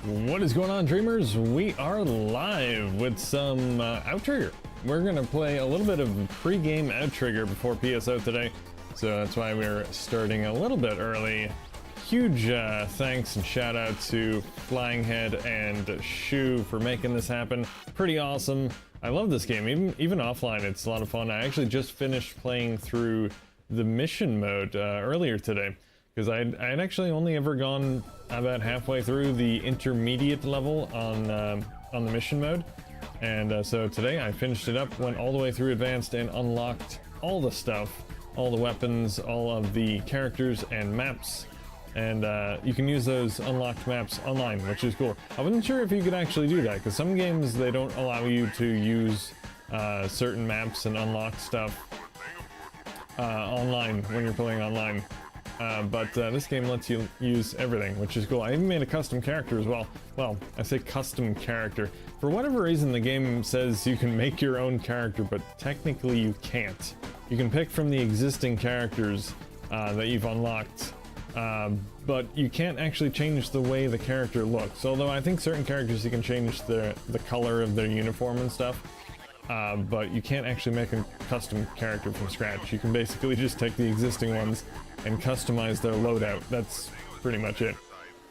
What is going on, dreamers? We are live with some Outtrigger. We're gonna play a little bit of pre-game Outtrigger before PSO today, so that's why we're starting a little bit early. Huge thanks and shout out to Flying Head and Shu for making this happen. Pretty awesome. I love this game. Even offline, it's a lot of fun. I actually just finished playing through the mission mode earlier today, because I'd actually only ever gone about halfway through the intermediate level on the mission mode, and so today I finished it up, went all the way through advanced, and unlocked all the stuff, all the weapons, all of the characters and maps, and you can use those unlocked maps online, which is cool. I wasn't sure if you could actually do that, because some games, they don't allow you to use certain maps and unlock stuff online when you're playing online. But this game lets you use everything, which is cool. I even made a custom character as well. Well, I say custom character. For whatever reason, the game says you can make your own character, but technically you can't. You can pick from the existing characters that you've unlocked, but you can't actually change the way the character looks. Although I think certain characters you can change the color of their uniform and stuff, but you can't actually make a custom character from scratch. You can basically just take the existing ones and customize their loadout. That's pretty much it.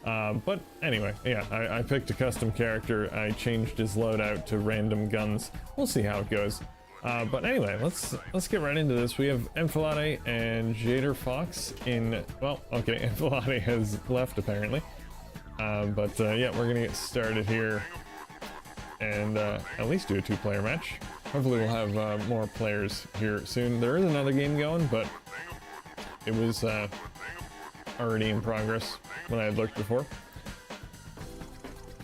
But anyway, yeah, I picked a custom character. I changed his loadout to random guns. We'll see how it goes. But anyway, let's get right into this. We have Enfilade and Jader Fox in. Well, okay, Enfilade has left apparently. But yeah, we're gonna get started here and at least do a two-player match. Hopefully we'll have more players here soon. There is another game going, but it was already in progress when I had looked before.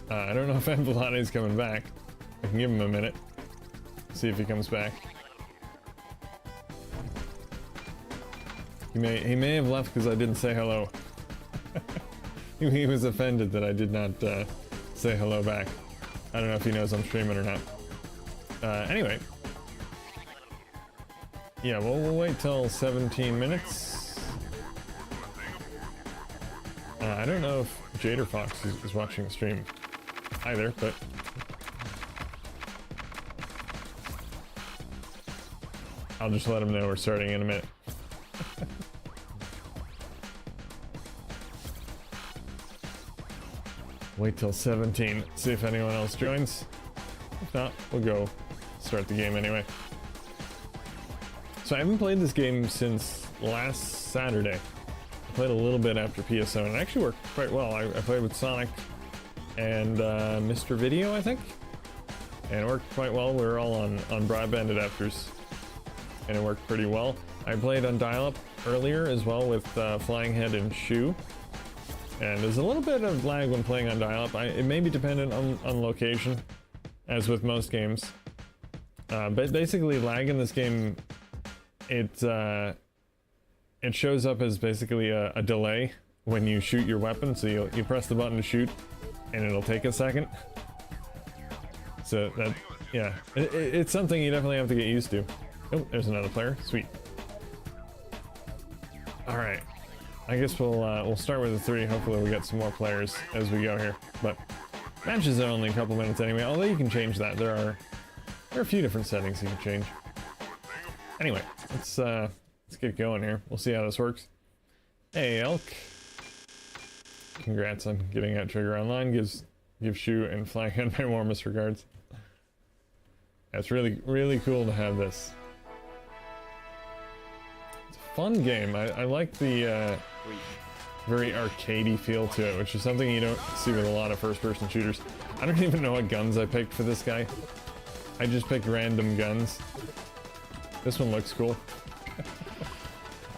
I don't know if Enfilade is coming back. I can give him a minute, see if he comes back. He may have left because I didn't say hello. He was offended that I did not say hello back. I don't know if he knows I'm streaming or not. Anyway. Yeah, well, we'll wait till 17 minutes. I don't know if Jader Fox is watching the stream either, but I'll just let him know we're starting in a minute. Wait till 17, see if anyone else joins. If not, we'll go start the game anyway. So I haven't played this game since last Saturday. I played a little bit after PSO, and it actually worked quite well. I played with Sonic and Mr. Video, I think, and it worked quite well. We were all on broadband adapters, and it worked pretty well. I played on dial-up earlier as well with Flying Head and Shu, and there's a little bit of lag when playing on dial-up. It may be dependent on location, as with most games. But basically, lag in this game, it shows up as basically a delay when you shoot your weapon. So you press the button to shoot, and it'll take a second. So that, yeah, it's something you definitely have to get used to. Oh, there's another player. Sweet. All right. I guess we'll start with the 3. Hopefully we'll get some more players as we go here. But matches are only a couple minutes anyway. Although you can change that. There are a few different settings you can change. Anyway, let's get going here. We'll see how this works. Hey, Elk. Congrats on getting Outtrigger online. Give Shu and Flying Head my warmest regards. That's really cool to have this. It's a fun game. I like the very arcadey feel to it, which is something you don't see with a lot of first-person shooters. I don't even know what guns I picked for this guy. I just picked random guns. This one looks cool.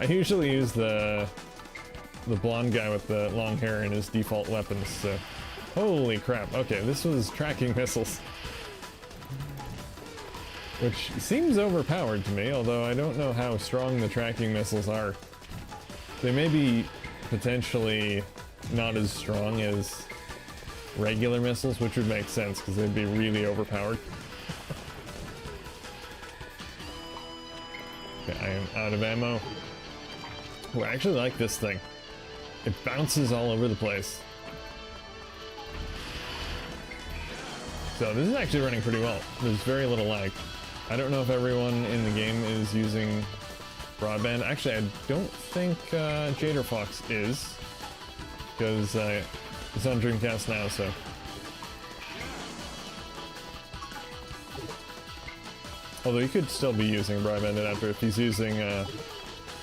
I usually use the blonde guy with the long hair in his default weapons, so... Holy crap, okay, this was tracking missiles. Which seems overpowered to me, although I don't know how strong the tracking missiles are. They may be potentially not as strong as regular missiles, which would make sense, because they'd be really overpowered. Okay, I am out of ammo. Oh, I actually like this thing. It bounces all over the place. So this is actually running pretty well. There's very little lag. I don't know if everyone in the game is using broadband. Actually, I don't think Jader Fox is, because it's on Dreamcast now, so. Although you could still be using broadband adapter if he's using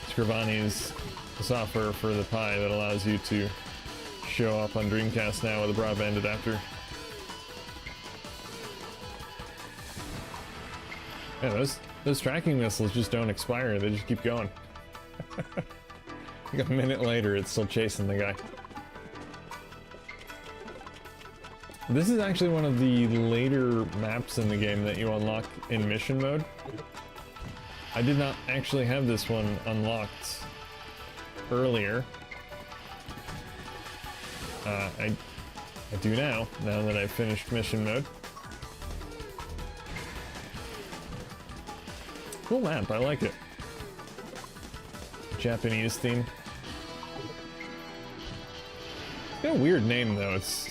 Scrivani's software for the Pi that allows you to show up on Dreamcast now with a broadband adapter. Yeah, those tracking missiles just don't expire, they just keep going. Like a minute later, it's still chasing the guy. This is actually one of the later maps in the game that you unlock in mission mode. I did not actually have this one unlocked earlier. I do now that I've finished mission mode. Cool map, I like it. Japanese theme. It's got a weird name though, it's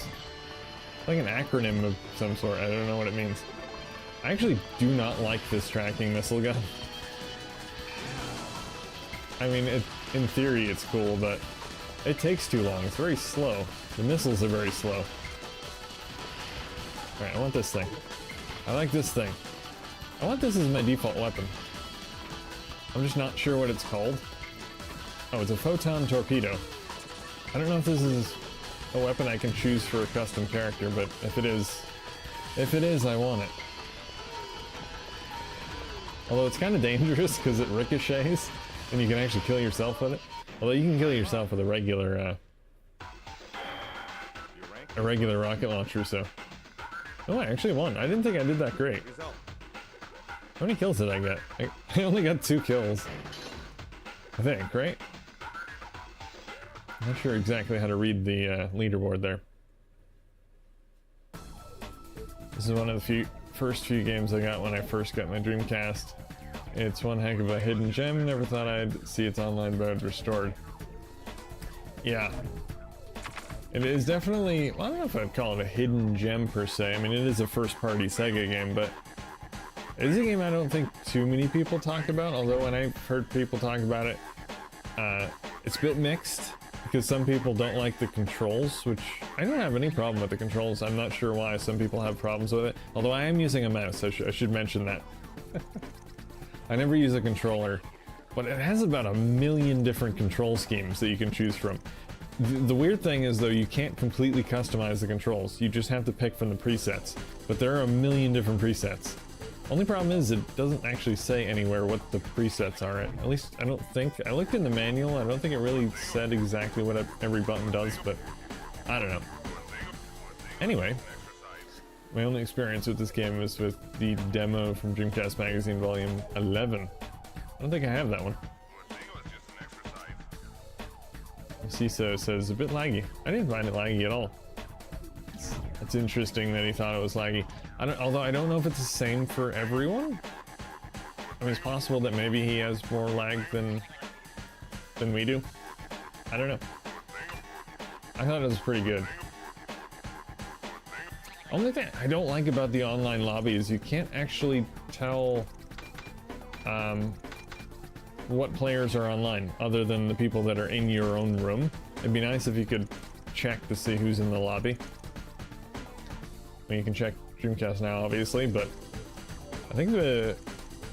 like an acronym of some sort, I don't know what it means. I actually do not like this tracking missile gun. I mean, in theory it's cool, but it takes too long, it's very slow. The missiles are very slow. Alright, I want this thing. I like this thing. I want this as my default weapon. I'm just not sure what it's called. Oh, it's a photon torpedo. I don't know if this is a weapon I can choose for a custom character, but if it is, I want it. Although it's kind of dangerous because it ricochets, and you can actually kill yourself with it. Although you can kill yourself with a regular rocket launcher, so. Oh, I actually won. I didn't think I did that great. How many kills did I get? I only got 2 kills. I think, right? I'm not sure exactly how to read the leaderboard there. This is one of the first few games I got when I first got my Dreamcast. It's one heck of a hidden gem. Never thought I'd see its online mode restored. Yeah. It is definitely, well, I don't know if I'd call it a hidden gem per se. I mean, it is a first-party Sega game, but it is a game I don't think too many people talk about, although when I've heard people talk about it, it's a bit mixed, because some people don't like the controls, which I don't have any problem with the controls. I'm not sure why some people have problems with it, although I am using a mouse, I should mention that. I never use a controller, but it has about 1 million different control schemes that you can choose from. The weird thing is, though, you can't completely customize the controls, you just have to pick from the presets, but there are 1 million different presets. Only problem is it doesn't actually say anywhere what the presets are. At least I don't think. I looked in the manual, I don't think it really said exactly what every button does, but I don't know. Anyway, my only experience with this game was with the demo from Dreamcast Magazine Volume 11. I don't think I have that one. CISO says a bit laggy. I didn't find it laggy at all. It's interesting that he thought it was laggy. Although I don't know if it's the same for everyone. I mean, it's possible that maybe he has more lag than we do. I don't know. I thought it was pretty good. Only thing I don't like about the online lobby is you can't actually tell what players are online, other than the people that are in your own room. It'd be nice if you could check to see who's in the lobby. I mean, you can check Dreamcast now, obviously, but I think the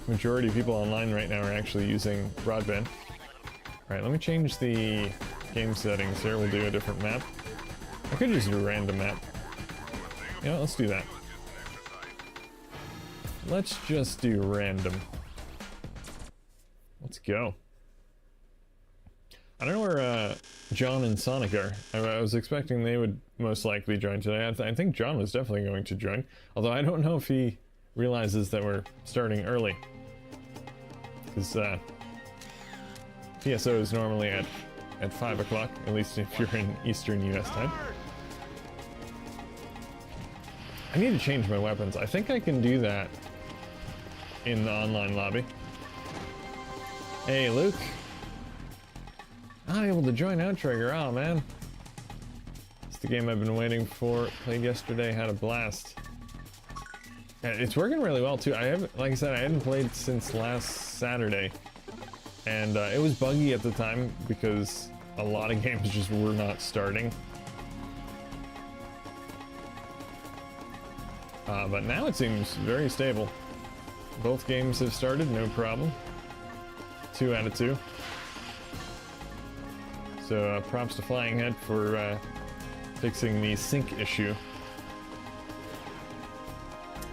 majority of people online right now are actually using broadband. Alright, let me change the game settings here. We'll do a different map. I could just do a random map. Yeah, let's do that. Let's just do random. Let's go. I don't know where John and Sonic are. I was expecting they would most likely join today. I think John was definitely going to join, although I don't know if he realizes that we're starting early. Because PSO is normally at 5 o'clock, at least if you're in Eastern US time. I need to change my weapons. I think I can do that in the online lobby. Hey, Luke. Not able to join Outtrigger. Oh, man. It's the game I've been waiting for. Played yesterday, had a blast. It's working really well too. I haven't, like I said, I hadn't played since last Saturday, and it was buggy at the time because a lot of games just were not starting. But now it seems very stable. Both games have started, no problem. 2 out of 2. So props to Flying Head for fixing the sync issue.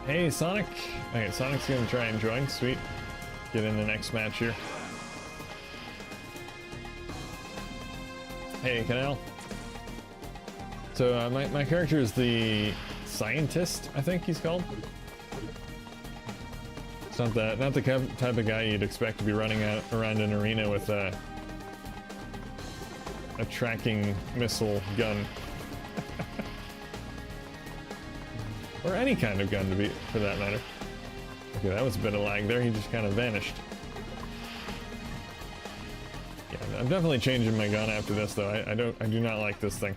Hey, Sonic! Okay, Sonic's gonna try and join. Sweet. Get in the next match here. Hey, Canal. So my character is the scientist, I think he's called. It's not the type of guy you'd expect to be running around an arena with a tracking missile gun. Or any kind of gun, for that matter. Okay, that was a bit of lag there. He just kind of vanished. Yeah, I'm definitely changing my gun after this, though. I do not like this thing.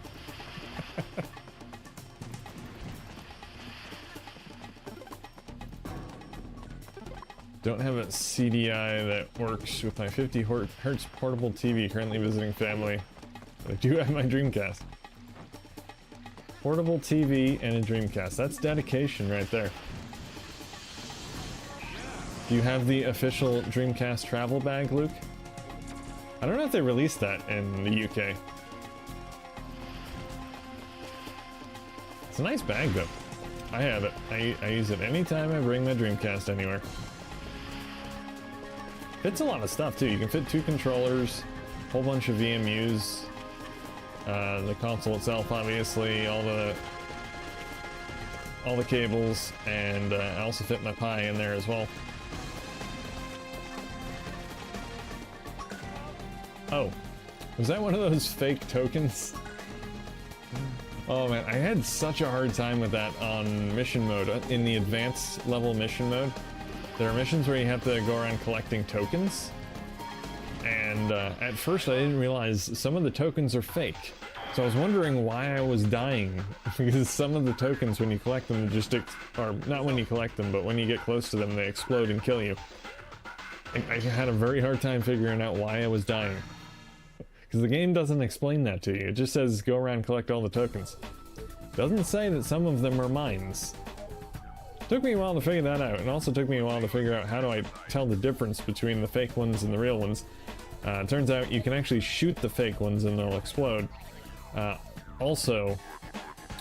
Don't have a CDI that works with my 50 hertz portable TV. Currently visiting family. But I do have my Dreamcast. Portable TV and a Dreamcast. That's dedication right there. Do you have the official Dreamcast travel bag, Luke? I don't know if they released that in the UK. It's a nice bag, though. I have it. I use it anytime I bring my Dreamcast anywhere. Fits a lot of stuff, too. You can fit 2 controllers, a whole bunch of VMUs, the console itself, obviously, all the cables, and I also fit my Pi in there as well. Oh, was that one of those fake tokens? Oh man, I had such a hard time with that on mission mode. In the advanced level mission mode, there are missions where you have to go around collecting tokens. And at first I didn't realize some of the tokens are fake. So I was wondering why I was dying. Because some of the tokens, when you collect them, or not when you collect them, but when you get close to them, they explode and kill you. I had a very hard time figuring out why I was dying. Because the game doesn't explain that to you. It just says go around and collect all the tokens. It doesn't say that some of them are mines. Took me a while to figure that out, and also took me a while to figure out how do I tell the difference between the fake ones and the real ones. Turns out you can actually shoot the fake ones and they'll explode. Also,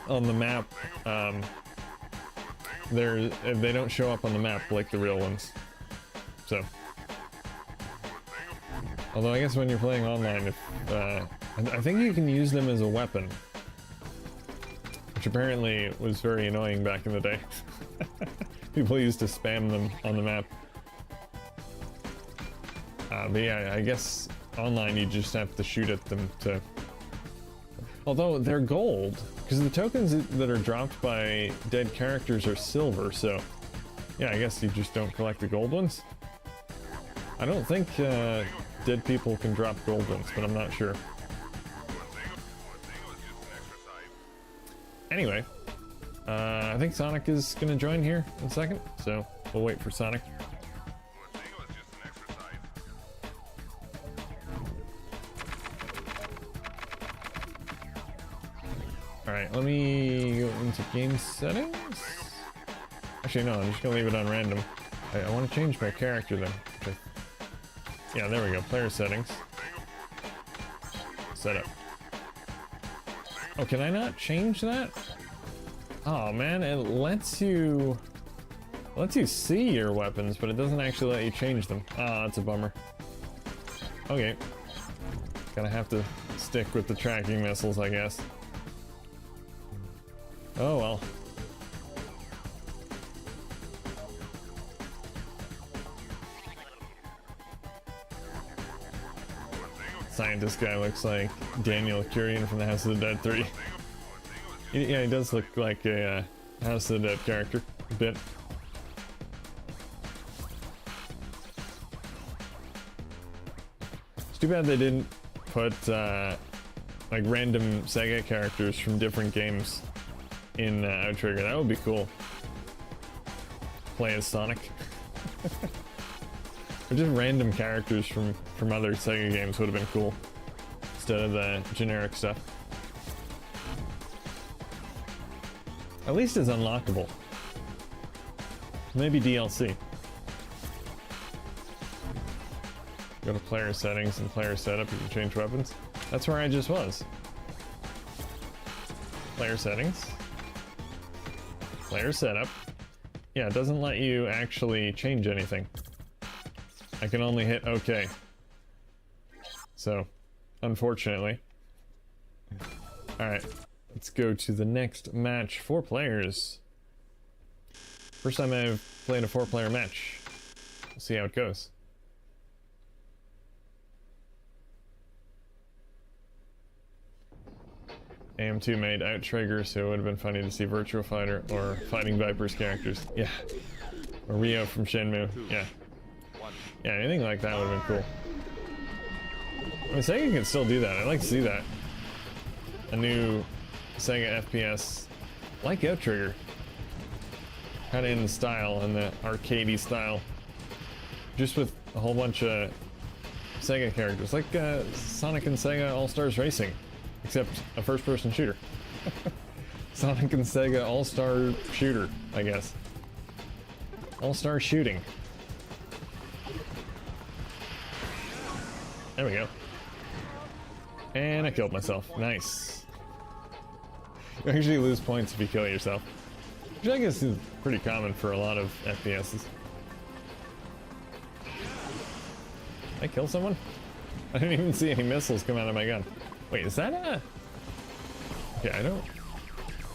on the map, they don't show up on the map like the real ones. So, although I guess when you're playing online, I think you can use them as a weapon, which apparently was very annoying back in the day. People used to spam them on the map. But yeah, I guess online you just have to shoot at them to... Although they're gold, because the tokens that are dropped by dead characters are silver, so... Yeah, I guess you just don't collect the gold ones? I don't think dead people can drop gold ones, but I'm not sure. Anyway, I think Sonic is gonna join here in a second, so we'll wait for Sonic. Alright, let me go into game settings. Actually, no, I'm just gonna leave it on random. I want to change my character then. Okay. Yeah, there we go. Player settings. Setup. Oh, can I not change that? Oh man, it lets you see your weapons, but it doesn't actually let you change them. Ah, that's a bummer. Okay. Gonna have to stick with the tracking missiles, I guess. Oh well. Scientist guy looks like Daniel Curian from the House of the Dead 3. Yeah, he does look like a House of the Dead character, a bit. It's too bad they didn't put like random Sega characters from different games in Outtrigger. That would be cool. play as Sonic. Or just random characters from other Sega games would have been cool, instead of the generic stuff. At least it's unlockable. Maybe DLC. Go to player settings and player setup, you can change weapons. That's where I just was. Player settings. Player setup. Yeah, it doesn't let you actually change anything. I can only hit OK. So, unfortunately. Alright, let's go to the next match. 4 players. First time I've played a 4-player match. We'll see how it goes. AM2 made Outtrigger, so it would have been funny to see Virtua Fighter or Fighting Vipers characters. Yeah. Or Ryo from Shenmue. Yeah. Yeah, anything like that would have been cool. I mean, Sega can still do that. I'd like to see that. A new Sega FPS like Outtrigger. Kind of in the style, in the arcadey style. Just with a whole bunch of Sega characters. Like Sonic and Sega All-Stars Racing. Except a first-person shooter. Sonic and Sega All-Star Shooter, I guess. All-Star Shooting. There we go. And I killed myself. Nice. You actually lose points if you kill yourself. Which I guess is pretty common for a lot of FPSs. Did I kill someone? I didn't even see any missiles come out of my gun. Wait, is that a... Okay, I don't...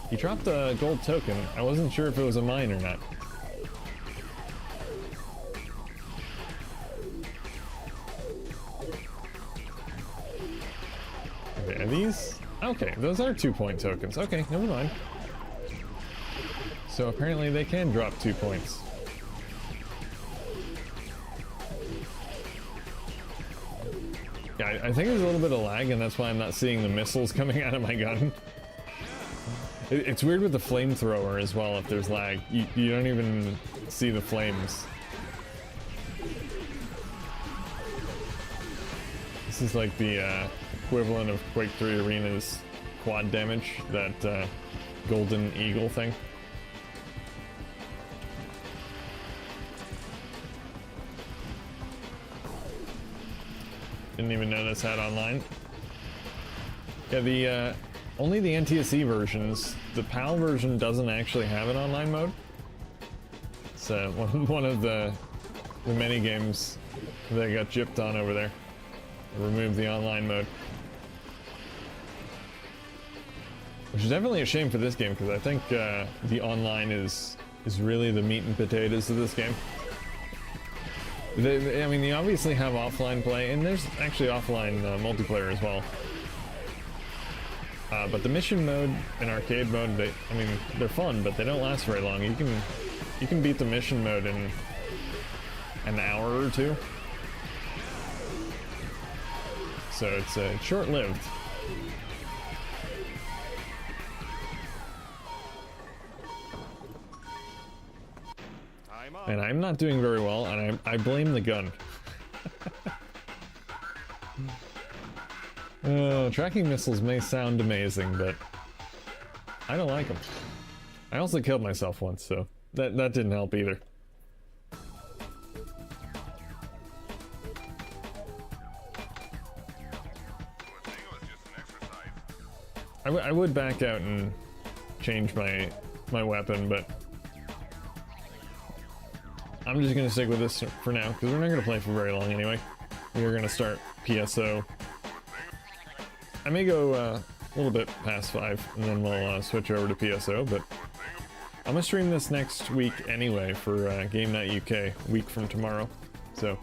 He dropped a gold token. I wasn't sure if it was a mine or not. Okay, are these... Okay, those are 2-point tokens. Okay, never mind. So apparently they can drop 2 points. Yeah, I think there's a little bit of lag, and that's why I'm not seeing the missiles coming out of my gun. It's weird with the flamethrower as well, if there's lag. You don't even see the flames. This is like the equivalent of Quake 3 Arena's quad damage, that golden eagle thing. Didn't even know this had online. Yeah, the only the NTSC versions. The PAL version doesn't actually have an online mode. It's one of the many games that got gypped on over there. Remove the online mode, which is definitely a shame for this game, because I think the online is really the meat and potatoes of this game. I mean, they obviously have offline play, and there's actually offline multiplayer as well. But the mission mode and arcade mode, I mean, they're fun, but they don't last very long. You can beat the mission mode in an hour or 2. So it's short-lived. And I'm not doing very well, and I blame the gun. Tracking missiles may sound amazing, but I don't like them. I also killed myself once, so that didn't help either. I would back out and change my weapon, but I'm just gonna stick with this for now, because we're not gonna play for very long anyway. We are gonna start PSO. I may go a little bit past 5, and then we'll switch over to PSO, but I'm gonna stream this next week anyway for Game Night UK, a week from tomorrow, so.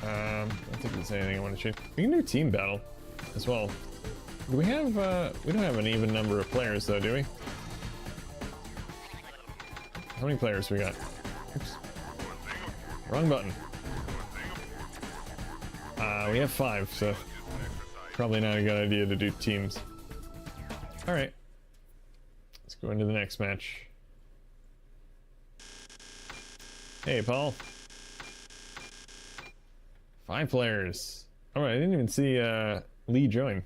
I don't think there's anything I want to change. We can do team battle as well. Do we have, we don't have an even number of players though, do we? How many players we got? Oops. Wrong button. We have 5, so probably not a good idea to do teams. Alright. Let's go into the next match. Hey, Paul. 5 players. Alright, I didn't even see Lee join.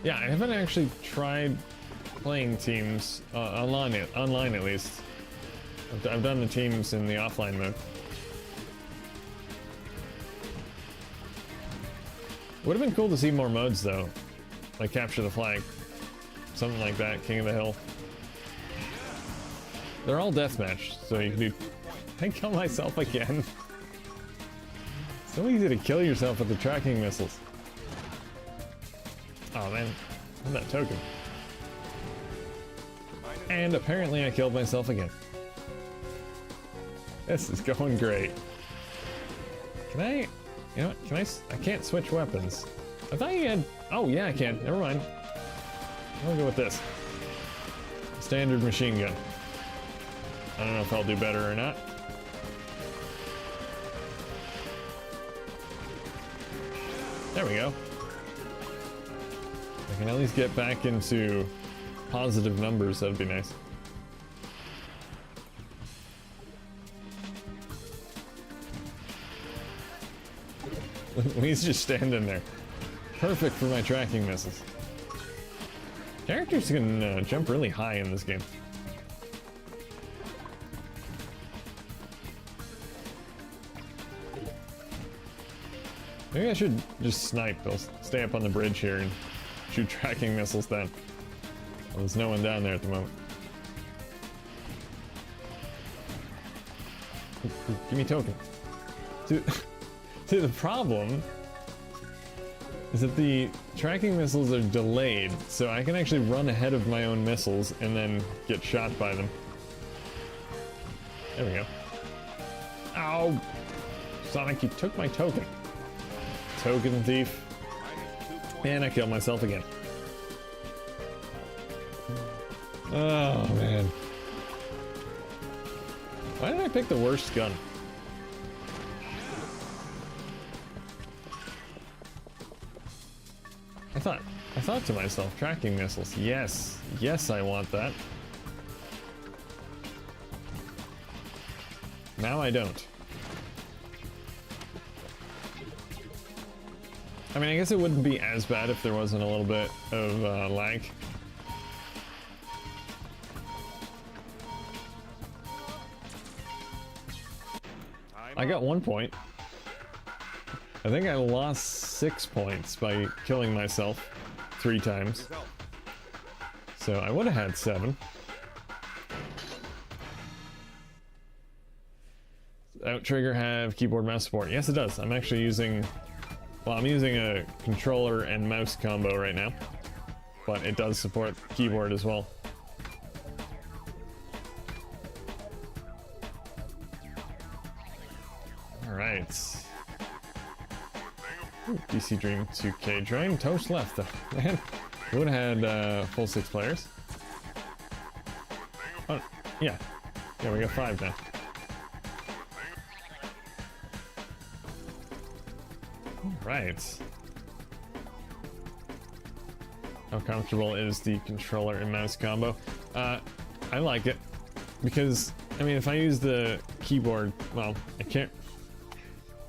Yeah, I haven't actually tried playing teams online at least. I've done the teams in the offline mode. Would have been cool to see more modes though, like capture the flag, something like that. King of the Hill. They're all deathmatch, so you can do. I kill myself again. So easy to kill yourself with the tracking missiles. Oh man, where's that token? And apparently I killed myself again. This is going great. Can I, you know what, I can't switch weapons. I thought you had, oh yeah I can, never mind. I'll go with this. Standard machine gun. I don't know if I'll do better or not. There we go. I can at least get back into positive numbers, that'd be nice. He's just standing there. Perfect for my tracking missiles. Characters can jump really high in this game. Maybe I should just snipe. I'll stay up on the bridge here and shoot tracking missiles down. Well, there's no one down there at the moment. Give me a token. See, the problem is that the tracking missiles are delayed, so I can actually run ahead of my own missiles and then get shot by them. There we go. Ow! Sonic, you took my token. Token thief. And I killed myself again. Oh, man. Why did I pick the worst gun? I thought to myself, tracking missiles. Yes. Yes, I want that. Now I don't. I mean, I guess it wouldn't be as bad if there wasn't a little bit of lag. I got 1 point. I think I lost 6 points by killing myself 3 times. So I would have had 7. Outtrigger have keyboard mouse support? Yes, it does. I'm actually using... Well, I'm using a controller and mouse combo right now, but it does support keyboard as well. Alright. DC Dream 2K join. Toast left though. Man, we would have had full 6 players. Oh, yeah. Yeah, we got 5 now. Right. How comfortable is the controller and mouse combo? I like it because, I mean, if I use the keyboard, well, I can't.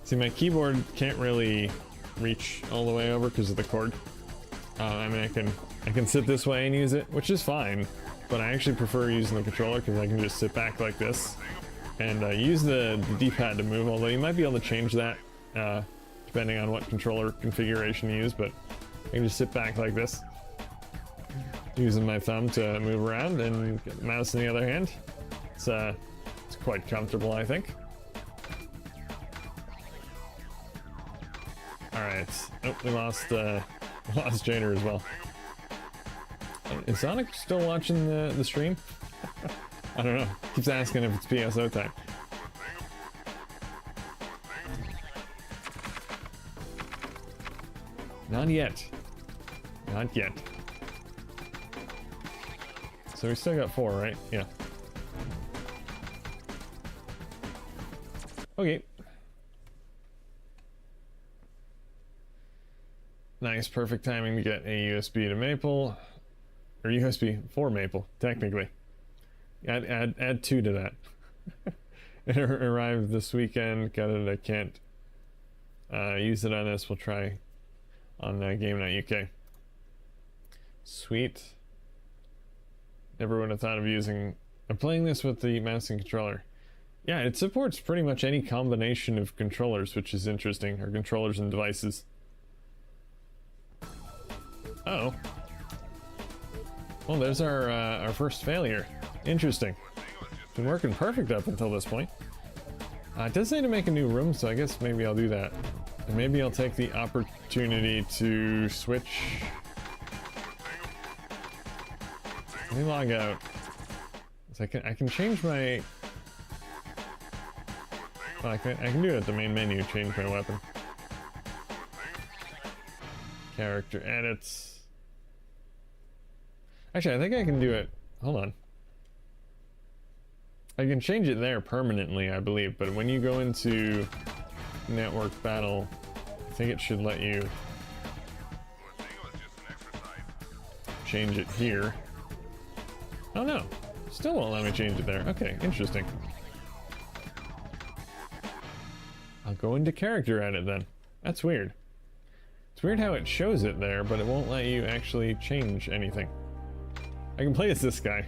See, my keyboard can't really reach all the way over because of the cord. I mean, I can sit this way and use it, which is fine, but I actually prefer using the controller because I can just sit back like this and use the D-pad to move, although you might be able to change that depending on what controller configuration you use, but I can just sit back like this, using my thumb to move around, and get the mouse in the other hand. It's quite comfortable, I think. Alright. Oh, we lost Jader as well. Is Sonic still watching the stream? I don't know. Keeps asking if it's PSO time. Not yet. Not yet. So we still got 4, right? Yeah. Okay. Nice, perfect timing to get a USB to Maple. Or USB for Maple, technically. Add 2 to that. It arrived this weekend. Got it. I can't use it on this. We'll try on Game Night UK. Sweet. Never would have thought of using. I'm playing this with the mouse and controller. Yeah, it supports pretty much any combination of controllers, which is interesting. Or controllers and devices. Uh oh. Well, there's our first failure. Interesting. Been working perfect up until this point. It does say to make a new room, so I guess maybe I'll do that. And maybe I'll take the opportunity to switch. Let me log out. So I can change my. Well, I can do it at the main menu. Change my weapon. Character edits. Actually, I think I can do it. Hold on. I can change it there permanently, I believe, but when you go into network battle, I think it should let you change it here. Oh no, still won't let me change it there. Okay, interesting. I'll go into character edit then. That's weird. It's weird how it shows it there, but it won't let you actually change anything. I can play as this guy.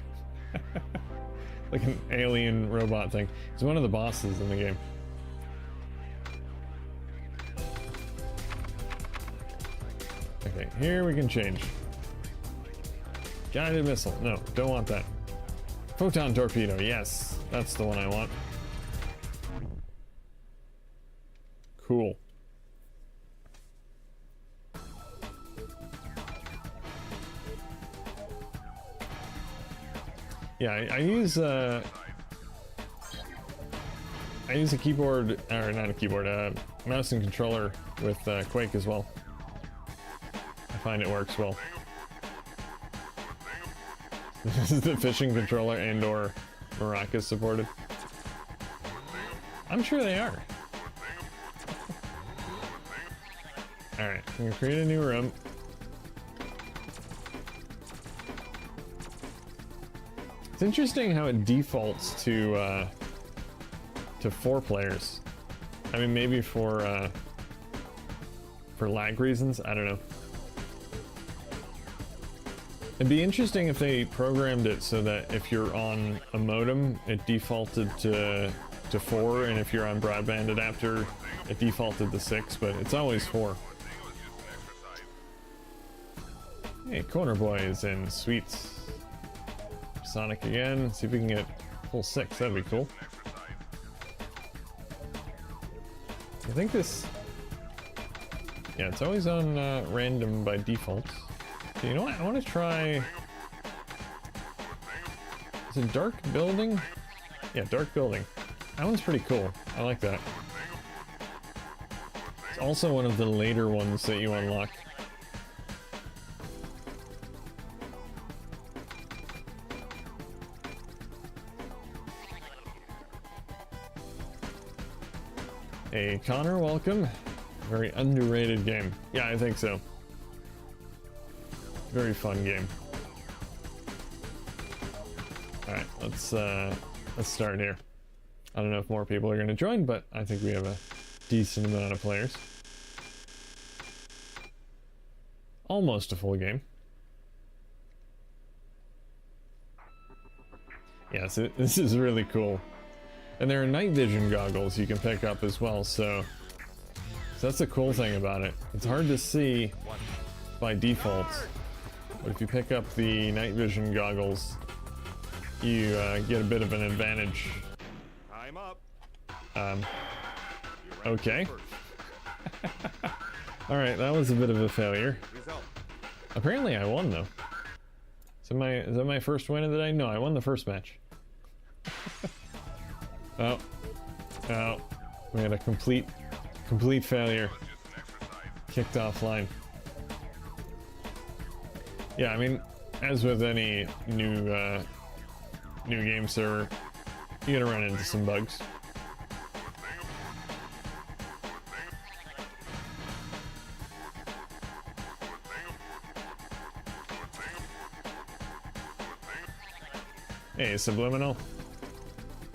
Like an alien robot thing. He's one of the bosses in the game. Okay, here we can change. Guided missile. No, don't want that. Photon torpedo. Yes, that's the one I want. Cool. Yeah, I use a keyboard, or not a keyboard, mouse and controller with Quake as well. I find it works well. This is the fishing controller and/or maracas supported. I'm sure they are. All right, I'm gonna create a new room. It's interesting how it defaults to 4 players. I mean, maybe for lag reasons. I don't know. It'd be interesting if they programmed it so that if you're on a modem, it defaulted to 4, and if you're on broadband adapter, it defaulted to 6. But it's always 4. Hey, Corner Boy is in. Sweet. Sonic again. See if we can get full 6. That'd be cool. I think this. Yeah, it's always on random by default. So you know what? I want to try. Is it Dark Building? Yeah, Dark Building. That one's pretty cool. I like that. It's also one of the later ones that you unlock. Hey Connor, welcome. Very underrated game. Yeah, I think so. Very fun game. Alright, let's start here. I don't know if more people are gonna join, but I think we have a decent amount of players. Almost a full game. Yeah, so this is really cool. And there are night vision goggles you can pick up as well, so that's the cool thing about it. It's hard to see by default, but if you pick up the night vision goggles, you get a bit of an advantage. I'm up. Okay. Alright, that was a bit of a failure. Result. Apparently I won though. Is that my first win of the day? No, I won the first match. Oh, we had a complete failure. Kicked offline. Yeah, I mean, as with any new game server, you're gonna run into some bugs. Hey, Subliminal.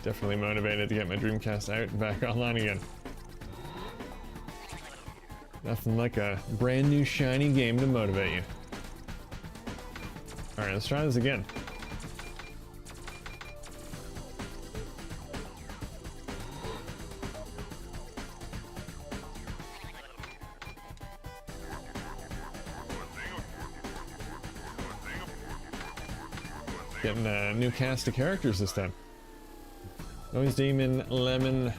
Definitely motivated to get my Dreamcast out and back online again. Nothing like a brand new shiny game to motivate you. Alright, let's try this again. Getting a new cast of characters this time. Noise Demon, Lemon.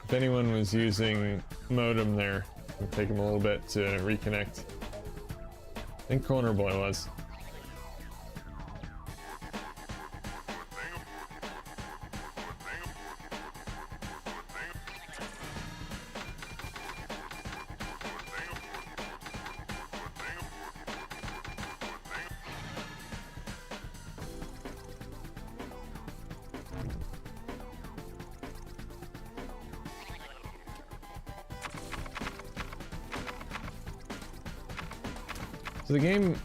If anyone was using modem there, it'll take them a little bit to reconnect. I think Corner Boy was. So the game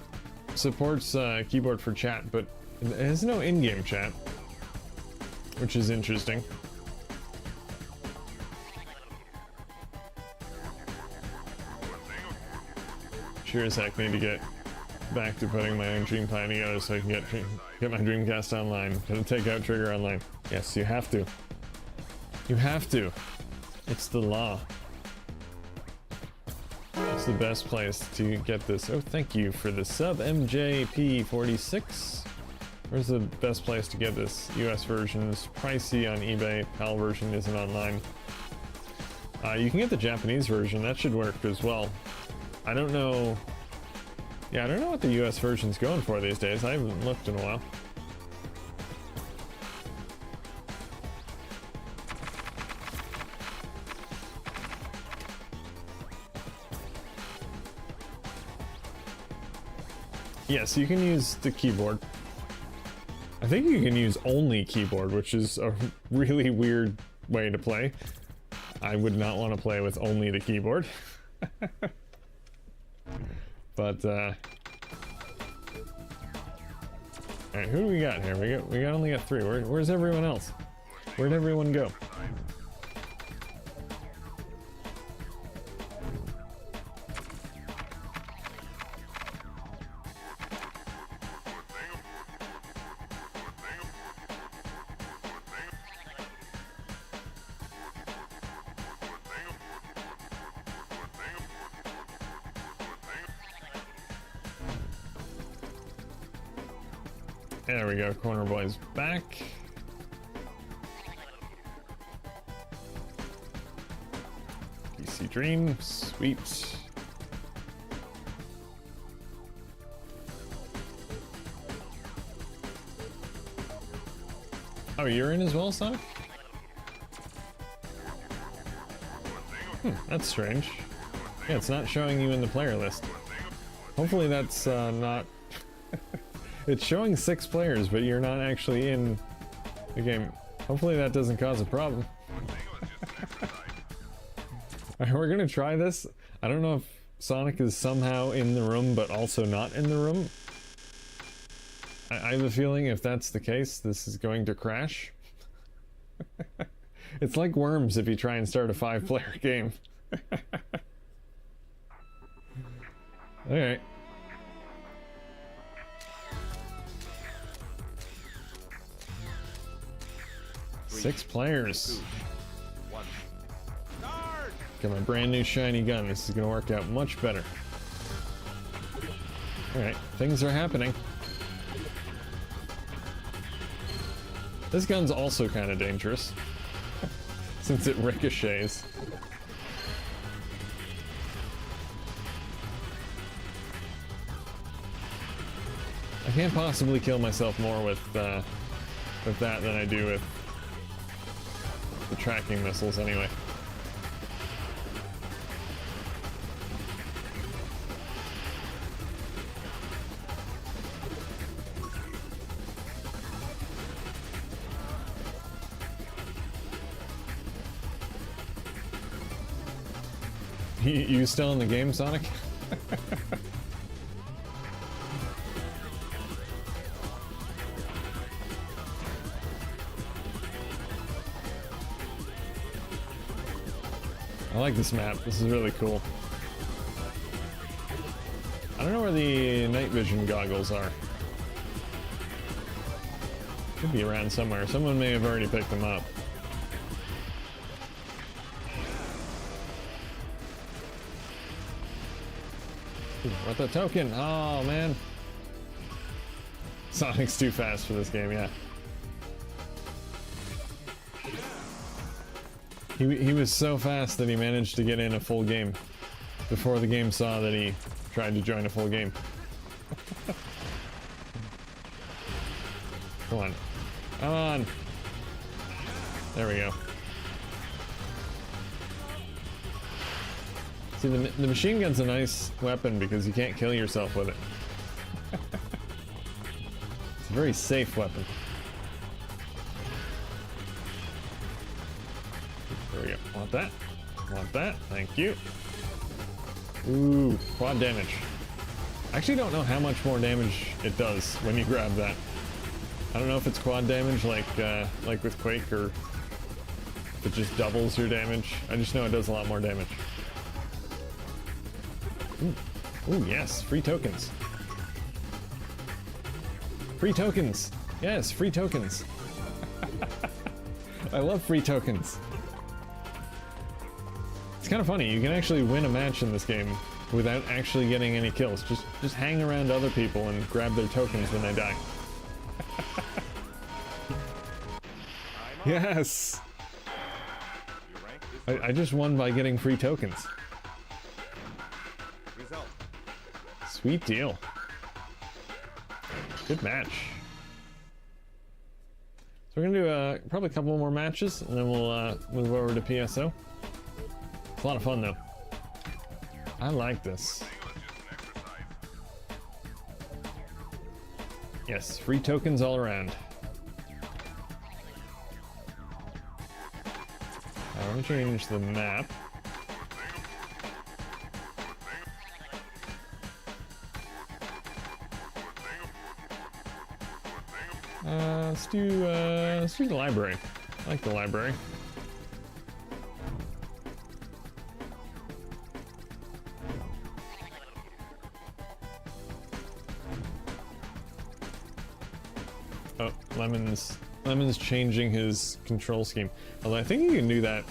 supports keyboard for chat, but it has no in-game chat, which is interesting. Sure as heck need to get back to putting my own Dream Plan together so I can get my Dreamcast online. Gonna take Outtrigger online. Yes, you have to. You have to. It's the law. It's the best place to get this. Oh, thank you for the sub, MJP46. Where's the best place to get this? US version is pricey on eBay. PAL version isn't online. You can get the Japanese version. That should work as well. I don't know. Yeah, I don't know what the US version's going for these days. I haven't looked in a while. Yes, you can use the keyboard. I think you can use only keyboard, which is a really weird way to play. I would not want to play with only the keyboard. But, alright, who do we got here? We only got 3. Where's everyone else? Where'd everyone go? There we go, Corner Boy's back. PC Dream, sweet. Oh, you're in as well, Sonic? That's strange. Yeah, it's not showing you in the player list. Hopefully that's not... It's showing 6 players, but you're not actually in the game. Hopefully that doesn't cause a problem. Alright, we're gonna try this. I don't know if Sonic is somehow in the room, but also not in the room. I have a feeling if that's the case, this is going to crash. It's like Worms if you try and start a 5-player game. Alright. Six players. Got my brand new shiny gun. This is gonna work out much better. Alright, things are happening. This gun's also kind of dangerous, since it ricochets. I can't possibly kill myself more with that than I do with the tracking missiles anyway. You still in the game, Sonic? I like this map. This is really cool. I don't know where the night vision goggles are. Could be around somewhere. Someone may have already picked them up. Ooh, what the token? Oh man. Sonic's too fast for this game, yeah. He was so fast that he managed to get in a full game before the game saw that he tried to join a full game. Come on. Come on. There we go. See, the machine gun's a nice weapon because you can't kill yourself with it. It's a very safe weapon. There we go. Want that? Want that? Thank you. Ooh, quad damage. I actually don't know how much more damage it does when you grab that. I don't know if it's quad damage like with Quake, or if it just doubles your damage. I just know it does a lot more damage. Ooh, ooh yes, free tokens. Free tokens. Yes, free tokens. I love free tokens. It's kind of funny, you can actually win a match in this game without actually getting any kills. Just hang around other people and grab their tokens when they die. Yes! I just won by getting free tokens. Sweet deal. Good match. So we're gonna do probably a couple more matches, and then we'll move over to PSO. It's a lot of fun though. I like this. Yes, free tokens all around. I'm gonna change the map. Let's do the library. I like the library. Oh, Lemon's changing his control scheme. Although I think you can do that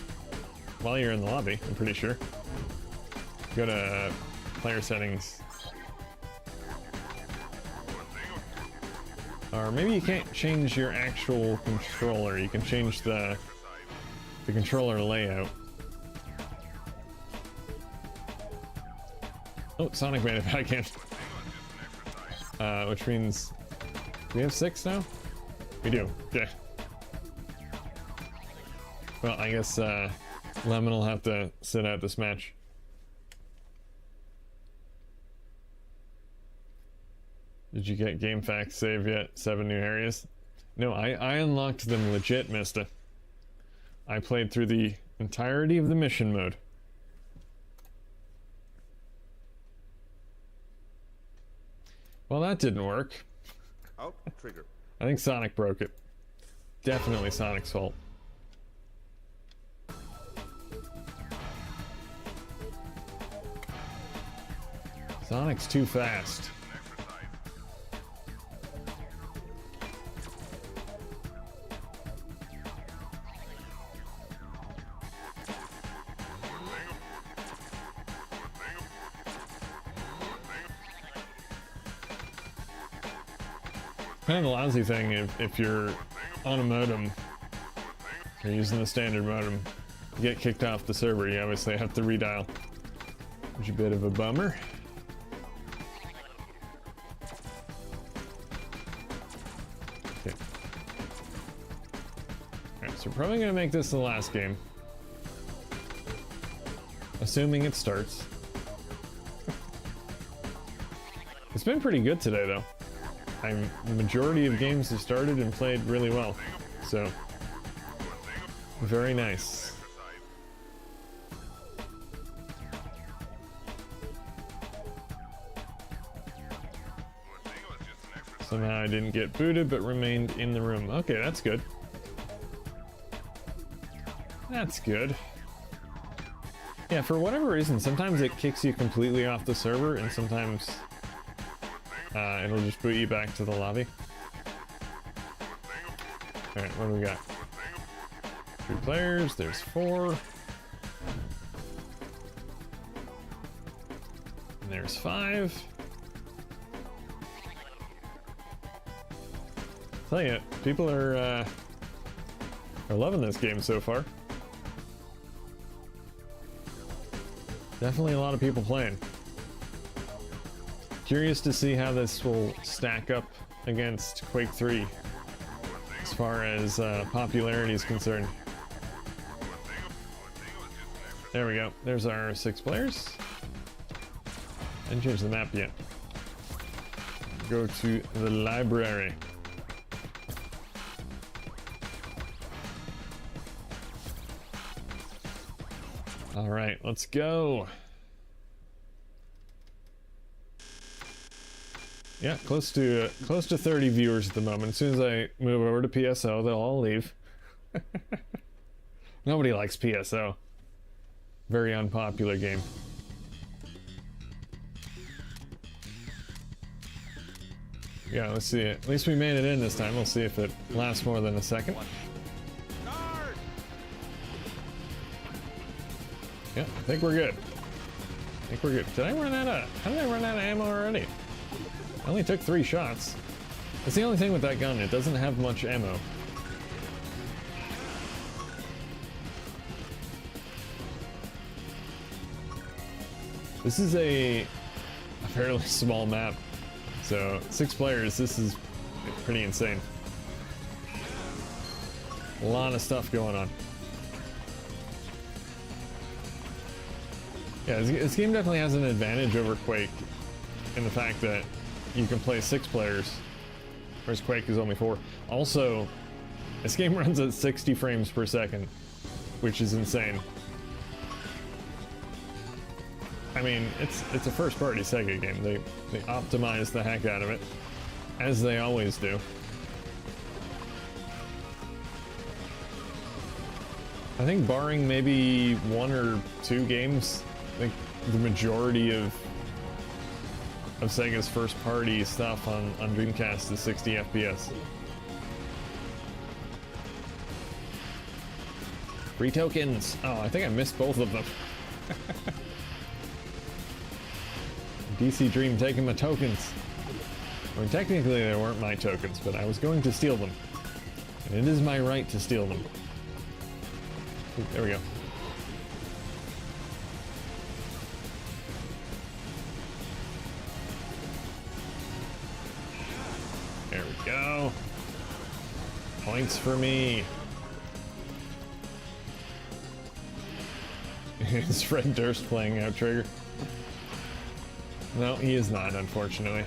while you're in the lobby, I'm pretty sure. Go to player settings. Or maybe you can't change your actual controller, you can change the controller layout. Oh, Sonic made it back in. Which means, do we have 6 now? We do, okay. Well, I guess Lemon will have to sit out this match. Did you get game facts save yet? 7 new areas? No, I unlocked them legit, Mista. I played through the entirety of the mission mode. Well, that didn't work. Outtrigger. I think Sonic broke it. Definitely Sonic's fault. Sonic's too fast. Kind of a lousy thing if you're on a modem, you're using the standard modem, you get kicked off the server, you obviously have to redial, which is a bit of a bummer. Okay. Alright, so we're probably going to make this the last game. Assuming it starts. It's been pretty good today though. The majority of games have started and played really well, so very nice. Somehow I didn't get booted, but remained in the room. Okay, that's good. That's good. Yeah, for whatever reason, sometimes it kicks you completely off the server, and sometimes it'll just boot you back to the lobby. Alright, what do we got? 3 players, there's 4. And there's 5. Tell you, people are loving this game so far. Definitely a lot of people playing. Curious to see how this will stack up against Quake 3 as far as popularity is concerned. There we go. There's our 6 players. Didn't change the map yet. Go to the library. All right, let's go. Yeah, close to 30 viewers at the moment. As soon as I move over to PSO, they'll all leave. Nobody likes PSO. Very unpopular game. Yeah, let's see it. At least we made it in this time. We'll see if it lasts more than a second. Yeah, I think we're good. I think we're good. Did I run out of... How did I run out of ammo already? I only took 3 shots. That's the only thing with that gun. It doesn't have much ammo. This is a fairly small map. So, 6 players, this is pretty insane. A lot of stuff going on. Yeah, this game definitely has an advantage over Quake in the fact that you can play 6 players, whereas Quake is only 4. Also, this game runs at 60 frames per second, which is insane. I mean, it's a first-party Sega game. They optimize the heck out of it, as they always do. I think barring maybe 1 or 2 games, I think the majority of Sega's first-party stuff on Dreamcast is 60 FPS. Free tokens! Oh, I think I missed both of them. DC Dream taking my tokens. I mean, technically they weren't my tokens, but I was going to steal them. And it is my right to steal them. Ooh, there we go. There we go. Points for me. Is Fred Durst playing Outtrigger? No, he is not, unfortunately.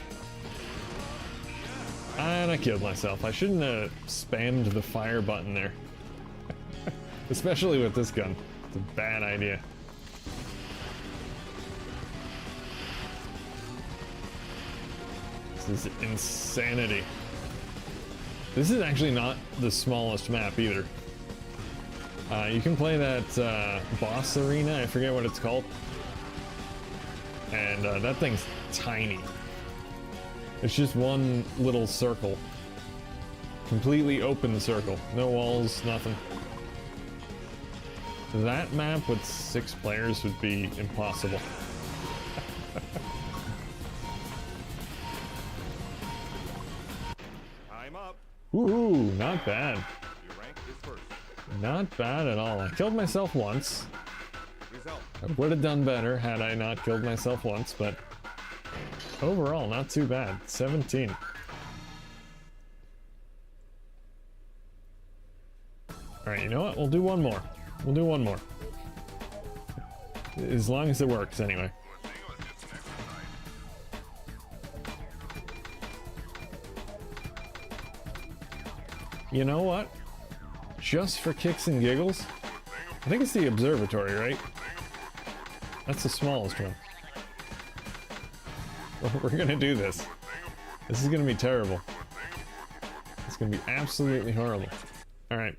And I killed myself. I shouldn't have spammed the fire button there. Especially with this gun. It's a bad idea. This is insanity. This is actually not the smallest map either. You can play that boss arena, I forget what it's called. And that thing's tiny. It's just one little circle. Completely open circle. No walls, nothing. That map with 6 players would be impossible. I'm up. Woohoo, not bad. Your rank is first. Not bad at all. I killed myself once. Result. I would have done better had I not killed myself once, but overall, not too bad. 17. Alright, you know what? We'll do one more. We'll do one more. As long as it works, anyway. You know what? Just for kicks and giggles, I think it's the observatory, right? That's the smallest one. We're gonna do this. This is gonna be terrible. gonna be absolutely horrible. Alright.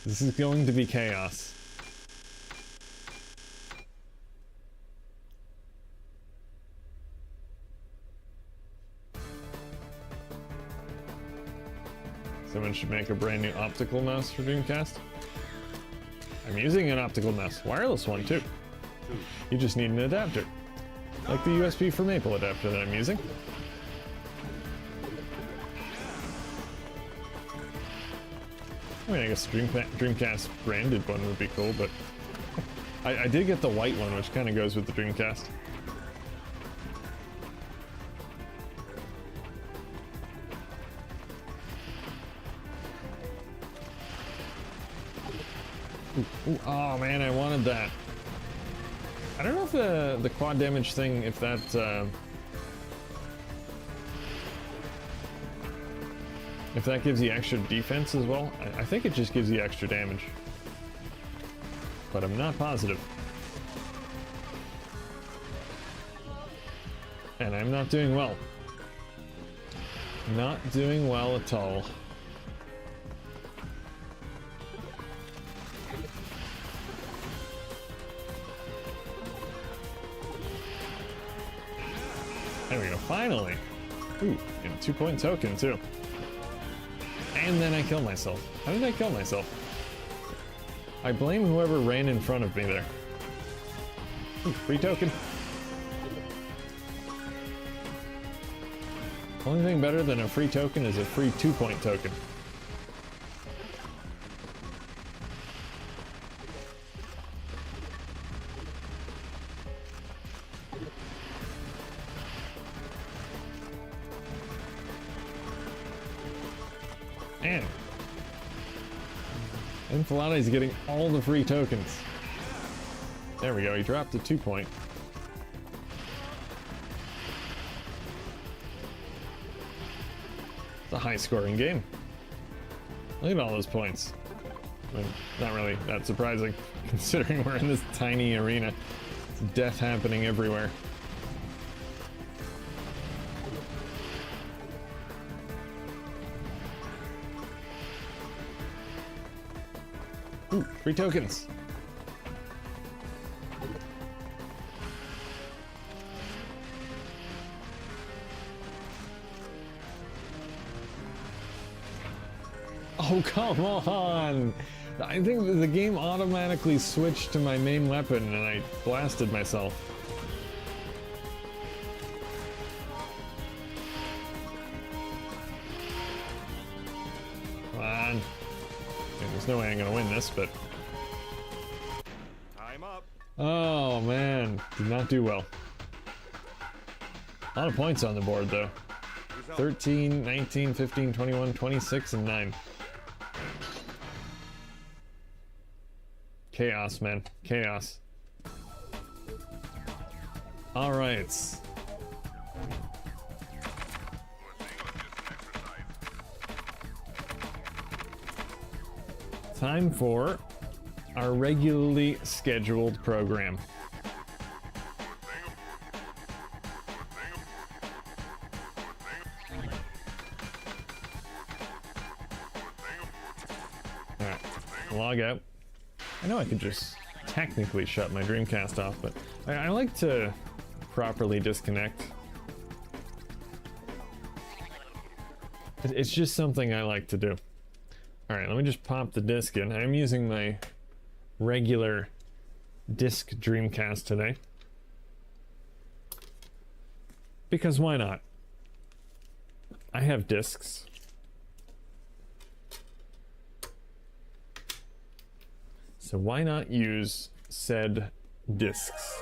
This is going to be chaos. Someone should make a brand new optical mouse for Dreamcast. I'm using an optical mouse, wireless one too. You just need an adapter, like the USB for Maple adapter that I'm using. I mean, I guess the Dreamcast branded one would be cool, but I did get the white one, which kind of goes with the Dreamcast. Ooh, oh man, I wanted that. I don't know if the quad damage thing, if that gives you extra defense as well. I think it just gives you extra damage, but I'm not positive. And I'm not doing well. Not doing well at all. There we go, finally! Ooh, and a 2-point token too. And then I kill myself. How did I kill myself? I blame whoever ran in front of me there. Ooh, free token. Only thing better than a free token is a free 2-point token. Man. Enfilade is getting all the free tokens. There we go, he dropped a 2-point. It's a high-scoring game. Look at all those points. I mean, not really that surprising, considering we're in this tiny arena. It's death happening everywhere. Ooh, free tokens. Oh, come on! I think the game automatically switched to my main weapon and I blasted myself. Come on. There's no way I'm gonna win this, but... Time up. Oh, man. Did not do well. A lot of points on the board, though. 13, 19, 15, 21, 26, and 9. Chaos, man. Chaos. All right. Time for our regularly scheduled program. All right, log out. I know I could just technically shut my Dreamcast off, but I like to properly disconnect. It's just something I like to do. Alright, let me just pop the disc in. I'm using my regular disc Dreamcast today. Because why not? I have discs. So why not use said discs?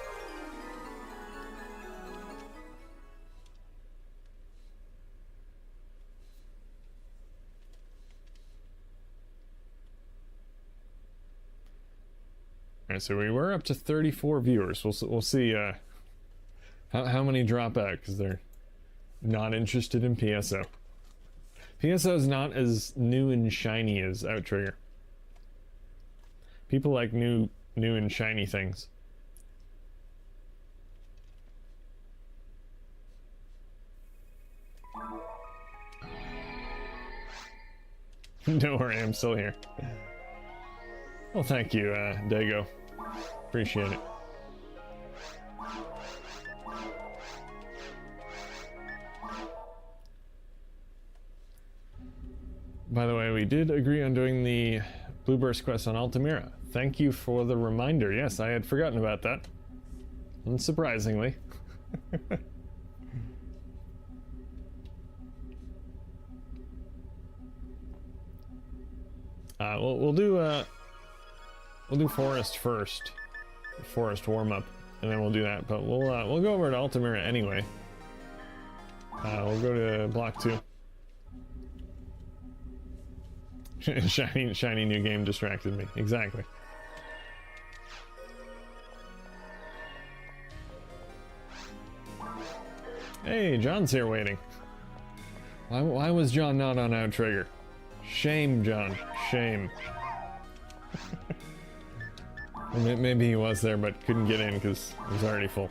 Alright, so we were up to 34 viewers. We'll see how many drop out because they're not interested in PSO. PSO is not as new and shiny as Outtrigger. People like new and shiny things. Don't worry, I'm still here. Well, thank you, Dago. Appreciate it. By the way, we did agree on doing the Blueburst quest on Altamira. Thank you for the reminder. Yes, I had forgotten about that. Unsurprisingly. We'll do forest first, forest warm up, and then we'll do that. But we'll go over to Altamira anyway. We'll go to block 2. Shiny new game distracted me. Exactly. Hey, John's here waiting. Why was John not on Outtrigger? Shame, John. Shame. Maybe he was there but couldn't get in because it was already full.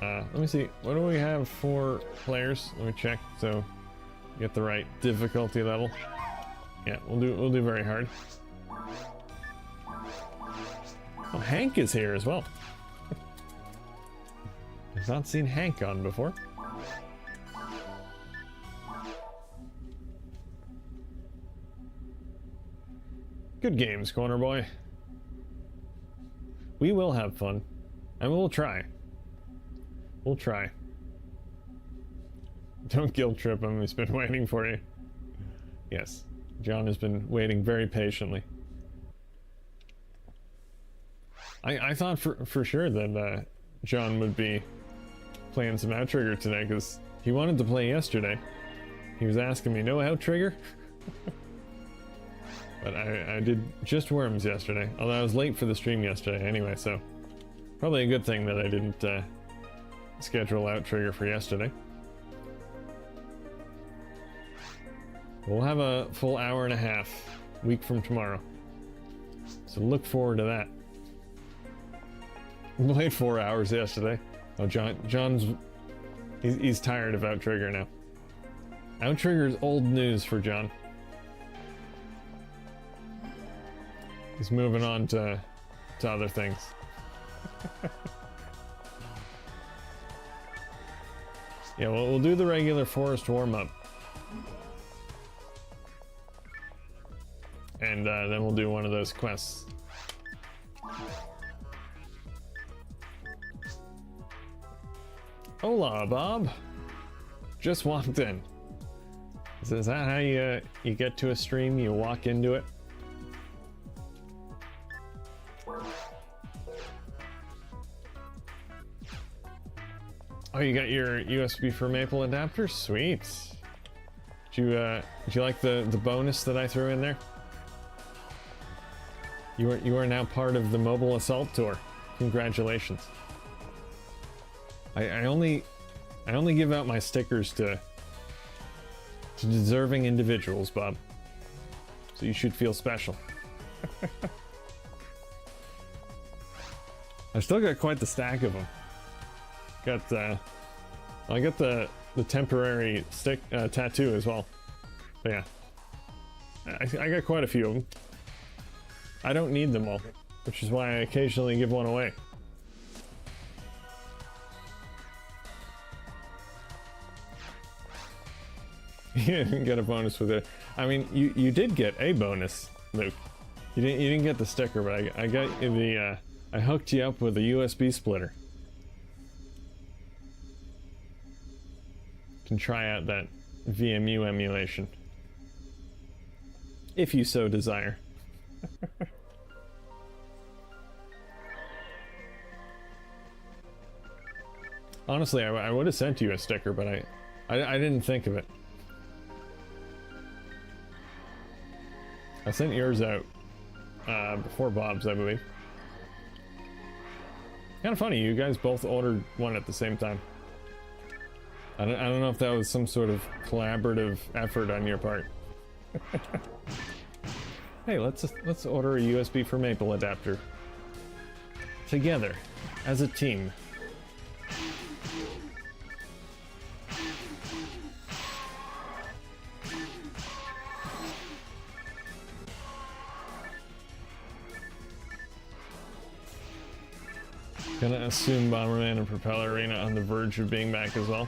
Let me see. What do we have for players? Let me check so get the right difficulty level. Yeah, we'll do very hard. Oh, Hank is here as well. I've not seen Hank on before. Good games, Corner Boy. We will have fun, and we'll try. We'll try. Don't guilt trip him, he's been waiting for you. Yes, John has been waiting very patiently. I thought for sure that John would be playing some Outtrigger today, because he wanted to play yesterday. He was asking me, no Outtrigger? But I did just Worms yesterday, although I was late for the stream yesterday anyway, so probably a good thing that I didn't schedule Outtrigger for yesterday. We'll have a full hour and a half week from tomorrow, so look forward to that. We played 4 hours yesterday. Oh, John's he's tired of Outtrigger now. Outtrigger's old news for John. He's moving on to other things. Yeah, well, we'll do the regular forest warm-up. And then we'll do one of those quests. Hola, Bob. Just walked in. Is that how you get to a stream? You walk into it? Oh, you got your USB for Maple adapter? Sweet. Did you like the bonus that I threw in there? You are now part of the Mobile Assault Tour. Congratulations. I only give out my stickers to deserving individuals, Bob. So you should feel special. I've still got quite the stack of them. I got the temporary stick tattoo as well. But yeah, I got quite a few of them. I don't need them all, which is why I occasionally give one away. You didn't get a bonus with it. I mean, you did get a bonus, Luke. You didn't get the sticker, but I got the I hooked you up with a USB splitter. Can try out that VMU emulation if you so desire. Honestly, I would have sent you a sticker, but I didn't think of it. I sent yours out before Bob's, I believe. Kind of funny, you guys both ordered one at the same time. I don't know if that was some sort of collaborative effort on your part. Hey, let's order a USB for Maple adapter together as a team. Gonna assume Bomberman and Propeller Arena on the verge of being back as well.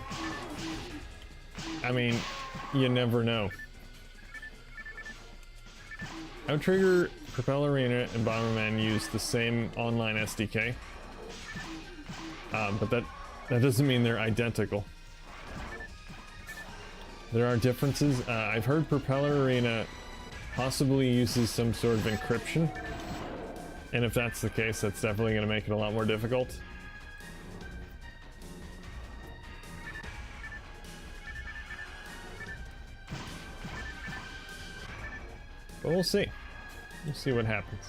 I mean, you never know. Outtrigger, Propeller Arena, and Bomberman use the same online SDK. But that doesn't mean they're identical. There are differences. I've heard Propeller Arena possibly uses some sort of encryption. And if that's the case, that's definitely going to make it a lot more difficult. But we'll see. We'll see what happens.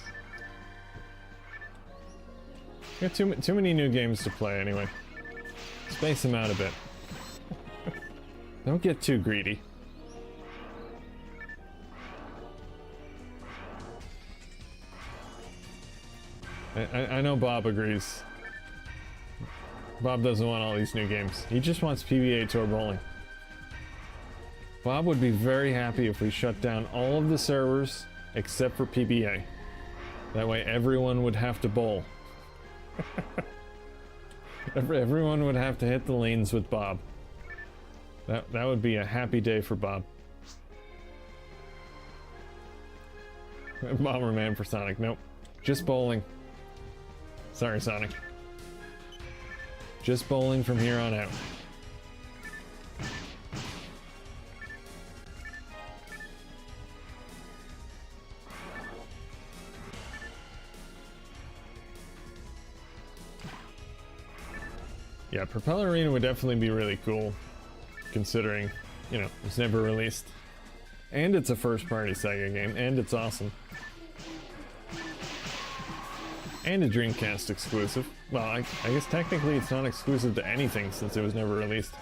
We got too many new games to play anyway. Space them out a bit. Don't get too greedy. I know Bob agrees. Bob doesn't want all these new games. He just wants PBA Tour Bowling. Bob would be very happy if we shut down all of the servers except for PBA. That way everyone would have to bowl. Everyone would have to hit the lanes with Bob. That would be a happy day for Bob. Bomberman for Sonic. Nope. Just bowling. Sorry, Sonic. Just bowling from here on out. Yeah, Propeller Arena would definitely be really cool, considering, you know, it's never released. And it's a first-party Sega game, and it's awesome. And a Dreamcast exclusive. Well, I guess technically it's not exclusive to anything since it was never released.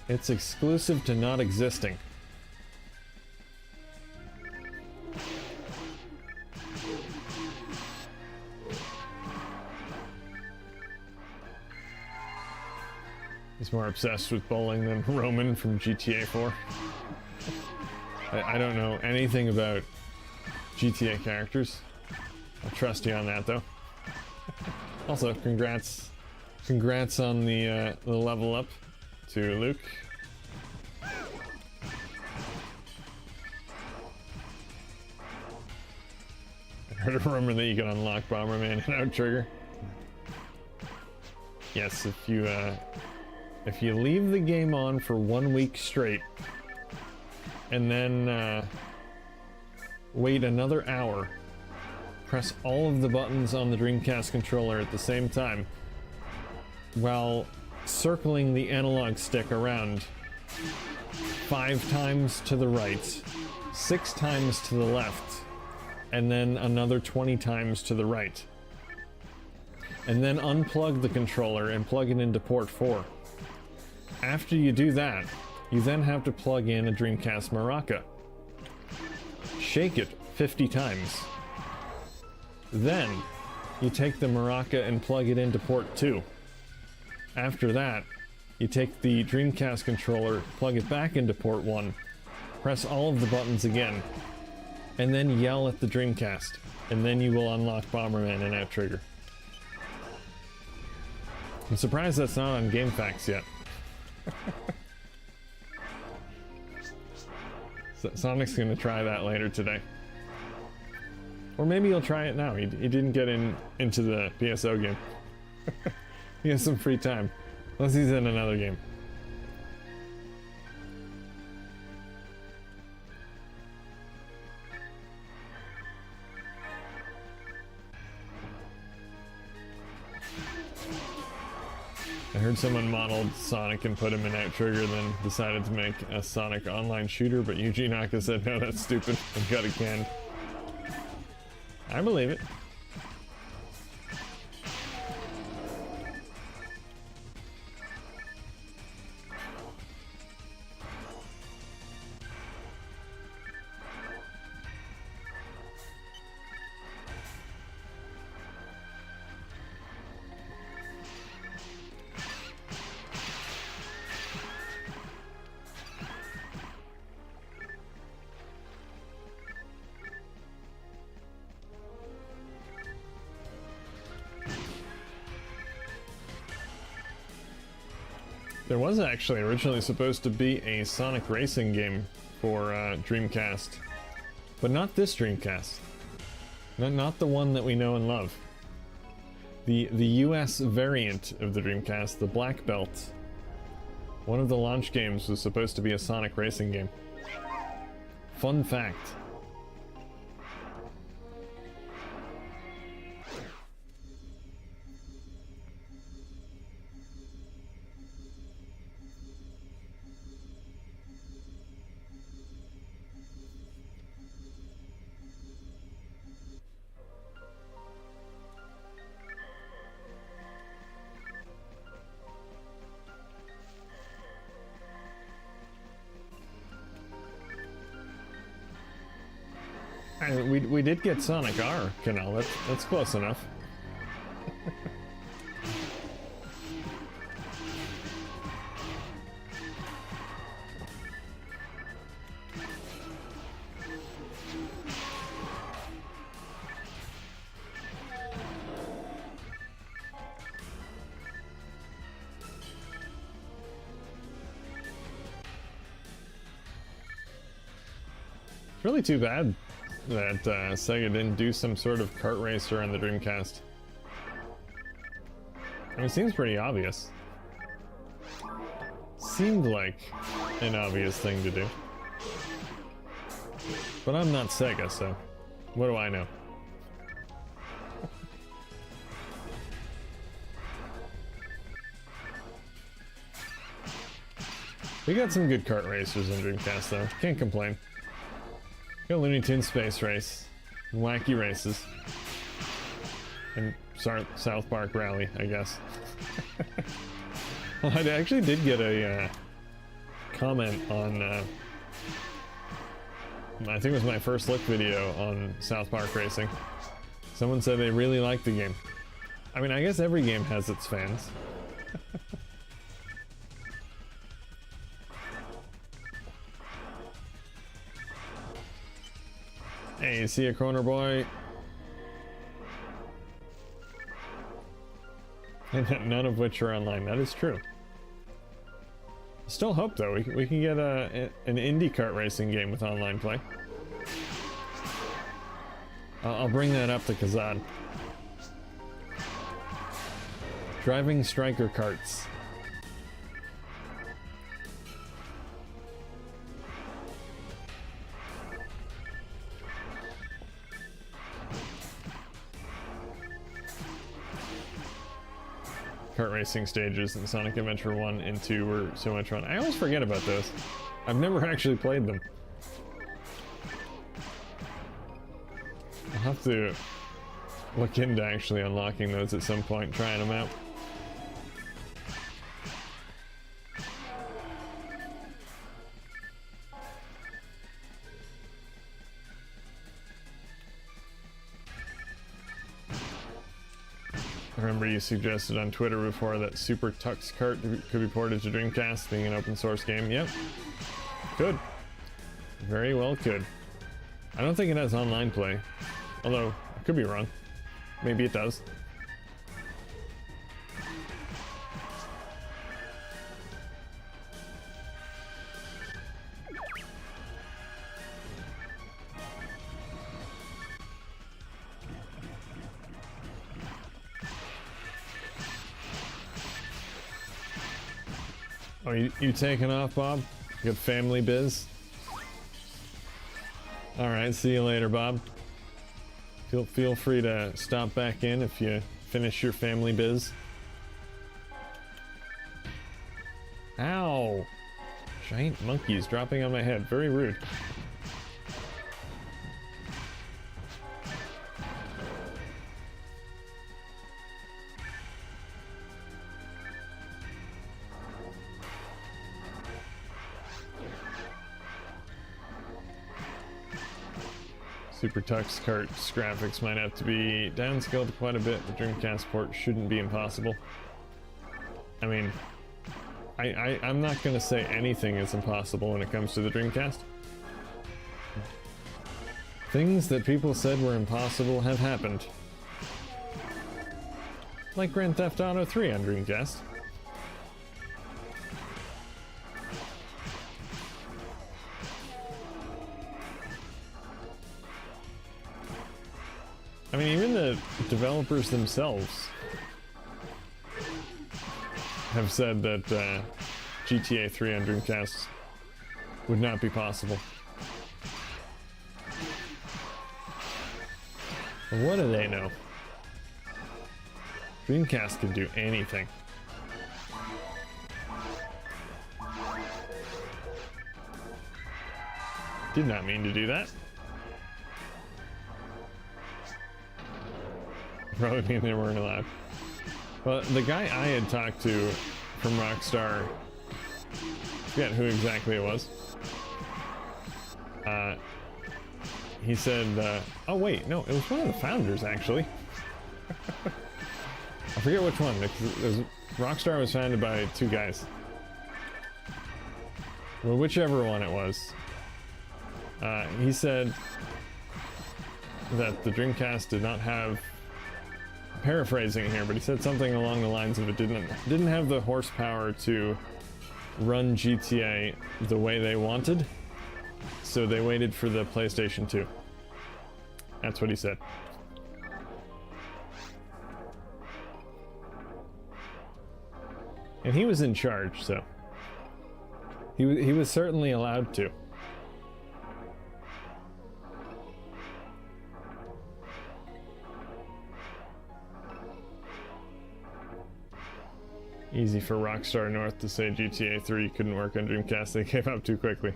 It's exclusive to not existing. He's more obsessed with bowling than Roman from GTA 4. I don't know anything about GTA characters. I'll trust you on that, though. Also, congrats on the level up to Luke. I heard a rumor that you can unlock Bomberman and Outtrigger. Yes, if you leave the game on for 1 week straight, and then wait another hour, press all of the buttons on the Dreamcast controller at the same time, while circling the analog stick around 5 times to the right, 6 times to the left, and then another 20 times to the right. And then unplug the controller and plug it into port 4. After you do that, you then have to plug in a Dreamcast maraca. Shake it 50 times. Then, you take the maraca and plug it into port 2. After that, you take the Dreamcast controller, plug it back into port 1, press all of the buttons again, and then yell at the Dreamcast, and then you will unlock Bomberman and Outtrigger. I'm surprised that's not on GameFAQs yet. Sonic's gonna try that later today. Or maybe he'll try it now. He didn't get into the PSO game. He has some free time. Unless he's in another game. I heard someone modeled Sonic and put him in Outtrigger, then decided to make a Sonic online shooter, but Yuji Naka said, no, that's stupid, and got it canned. I believe it. There was actually originally supposed to be a Sonic racing game for Dreamcast, but not this Dreamcast. Not the one that we know and love. The US variant of the Dreamcast, the Black Belt. One of the launch games was supposed to be a Sonic racing game. Fun fact. We did get Sonic R, Canal. That's close enough. It's really too bad that Sega didn't do some sort of kart racer on the Dreamcast. I mean, it seems pretty obvious. Seemed like an obvious thing to do. But I'm not Sega, so what do I know? We got some good kart racers in Dreamcast, though. Can't complain. Got Looney Tunes Space Race, and Wacky Races, and South Park Rally, I guess. Well, I actually did get a comment on, I think it was my first look video on South Park Racing. Someone said they really liked the game. I mean, I guess every game has its fans. Hey, you see a corner boy? And none of which are online. That is true. Still hope, though, we can get an indie kart racing game with online play. I'll bring that up to Kazad. Driving striker karts. Kart racing stages in Sonic Adventure 1 and 2 were so much fun. I always forget about those. I've never actually played them. I'll have to look into actually unlocking those at some point, trying them out. I remember you suggested on Twitter before that Super Tux Kart could be ported to Dreamcast, being an open source game. Yep. Could. Very well could. I don't think it has online play. Although, I could be wrong. Maybe it does. Oh, you taking off, Bob? You got family biz? Alright, see you later, Bob. Feel free to stop back in if you finish your family biz. Ow! Giant monkeys dropping on my head. Very rude. Super Tux Kart's graphics might have to be downscaled quite a bit. The Dreamcast port shouldn't be impossible. I mean, I'm not going to say anything is impossible when it comes to the Dreamcast. Things that people said were impossible have happened. Like Grand Theft Auto 3 on Dreamcast. mean, even the developers themselves have said that GTA 3 on Dreamcast would not be possible. But what do they know? Dreamcast can do anything. Did not mean to do that. Probably mean they weren't allowed. Well, the guy I had talked to from Rockstar, I forget who exactly it was. He said, oh wait, no, it was one of the founders actually. I forget which one, because Rockstar was founded by two guys. Well, whichever one it was. He said that the Dreamcast did not have, paraphrasing here, but he said something along the lines of it didn't have the horsepower to run GTA the way they wanted, so they waited for the PlayStation 2. That's what he said. And he was in charge, so he was certainly allowed to. Easy for Rockstar North to say GTA 3 couldn't work on Dreamcast. They gave up too quickly.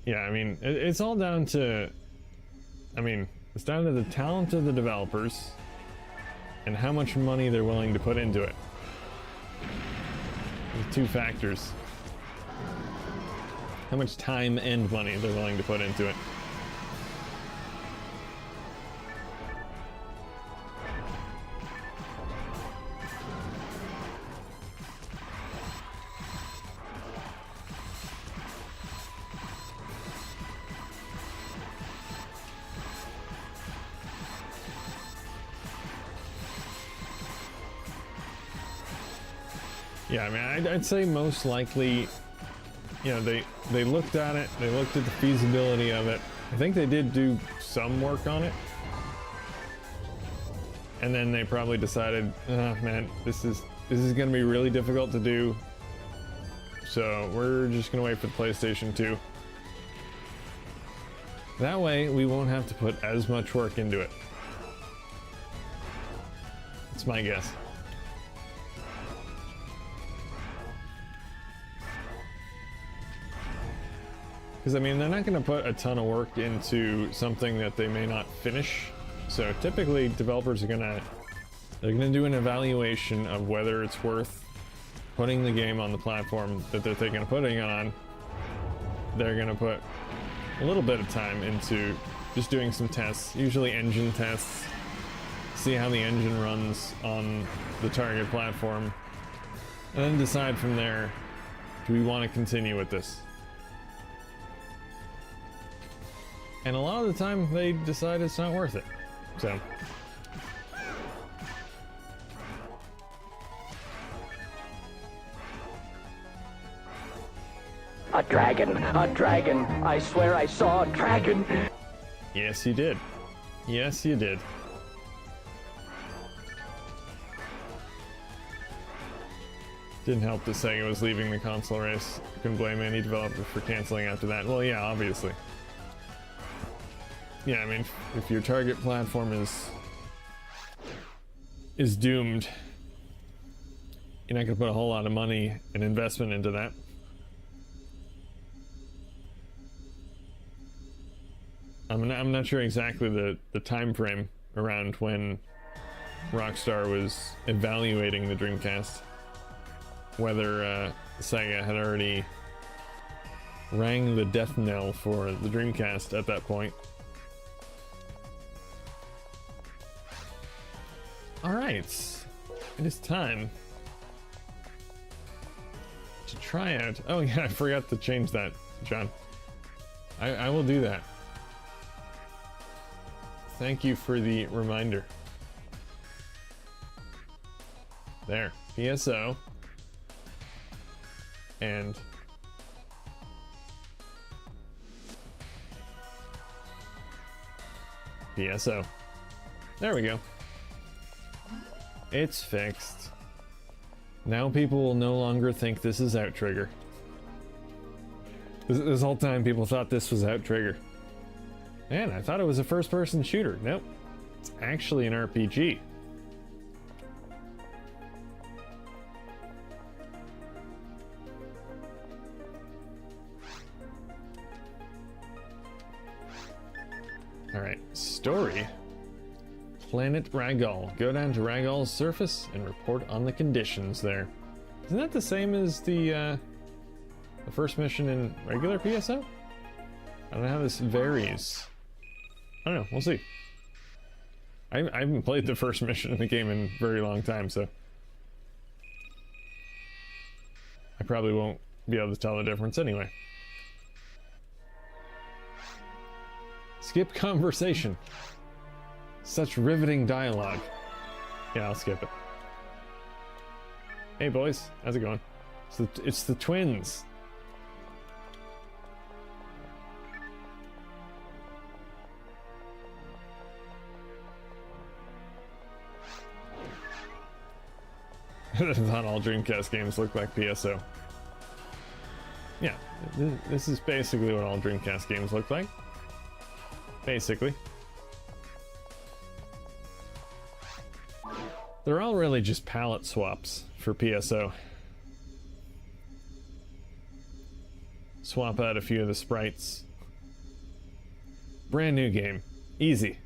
Yeah, I mean, it's all down to, it's down to the talent of the developers and how much money they're willing to put into it. There's two factors. How much time and money they're willing to put into it. Yeah, I mean, I'd say most likely, you know, they looked at it, they looked at the feasibility of it. I think they did do some work on it. And then they probably decided, oh, man, this is gonna be really difficult to do. So we're just gonna wait for the PlayStation 2. That way we won't have to put as much work into it. That's my guess. Because, I mean, they're not going to put a ton of work into something that they may not finish. So typically, developers are they're gonna do an evaluation of whether it's worth putting the game on the platform that they're thinking of putting it on. They're gonna put a little bit of time into just doing some tests, usually engine tests, see how the engine runs on the target platform, and then decide from there, do we want to continue with this? And a lot of the time, they decide it's not worth it. So. A dragon, I swear I saw a dragon. Yes, you did. Yes, you did. Didn't help that Sega was leaving the console race. Couldn't blame any developer for canceling after that. Well, yeah, obviously. Yeah, I mean, if your target platform is doomed, you're not gonna put a whole lot of money and investment into that. I'm not sure exactly the time frame around when Rockstar was evaluating the Dreamcast. Whether Sega had already rang the death knell for the Dreamcast at that point. Alright, it is time to try out. Oh yeah, I forgot to change that, John. I will do that. Thank you for the reminder. There, PSO. And PSO. There we go. It's fixed. Now people will no longer think this is Outtrigger. This whole time people thought this was Outtrigger. Man, I thought it was a first-person shooter. Nope. It's actually an RPG. Alright, story. Planet Ragol. Go down to Ragol's surface and report on the conditions there. Isn't that the same as the first mission in regular PSO? I don't know how this varies. I don't know, we'll see. I haven't played the first mission in the game in a very long time, so I probably won't be able to tell the difference anyway. Skip conversation. Such riveting dialogue. Yeah, I'll skip it. Hey boys, how's it going? It's the twins. Not all Dreamcast games look like PSO. Yeah, this is basically what all Dreamcast games look like. Basically. They're all really just palette swaps for PSO. Swap out a few of the sprites. Brand new game. Easy.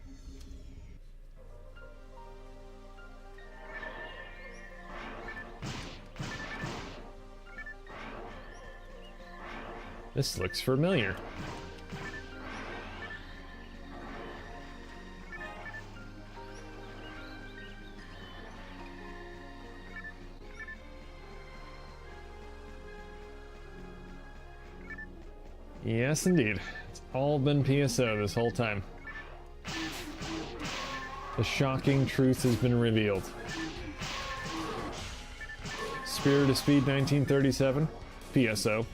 This looks familiar. Yes, indeed. It's all been PSO this whole time. The shocking truth has been revealed. Spirit of Speed 1937, PSO.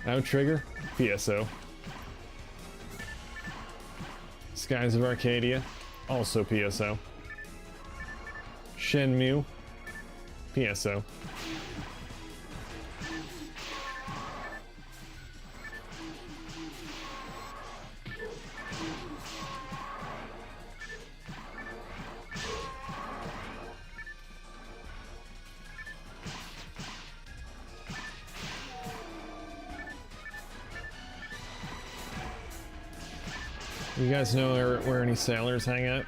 Outtrigger, PSO. Skies of Arcadia, also PSO. Shenmue, PSO. You guys know where any sailors hang out?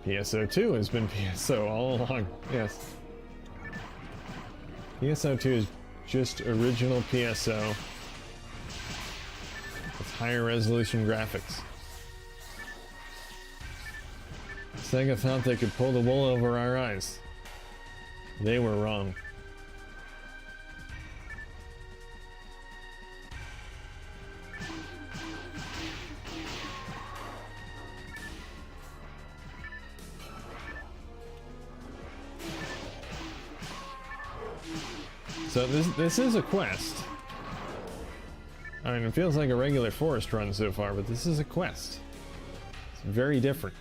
PSO 2 has been PSO all along, yes. PSO 2 is just original PSO. Higher resolution graphics. Sega thought they could pull the wool over our eyes. They were wrong. So this is a quest. I mean, it feels like a regular forest run so far, but this is a quest. It's very different.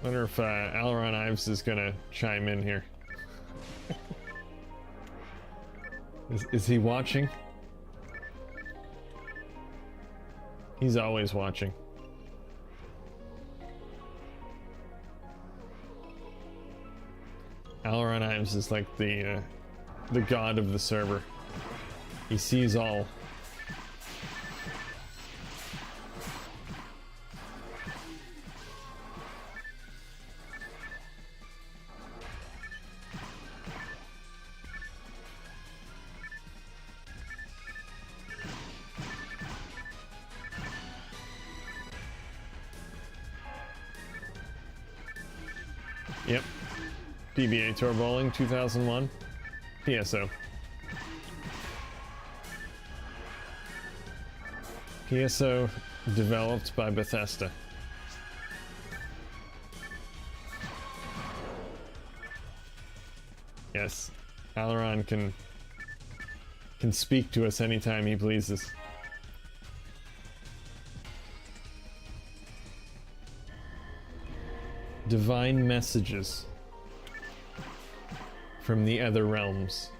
Wonder if Aileron Ives is gonna chime in here. Is he watching? He's always watching. Aileron Ives is like the god of the server. He sees all. Yep. PBA Tour Bowling 2001. PSO. PSO developed by Bethesda. Yes, Alaron can speak to us anytime he pleases. Divine messages from the other realms.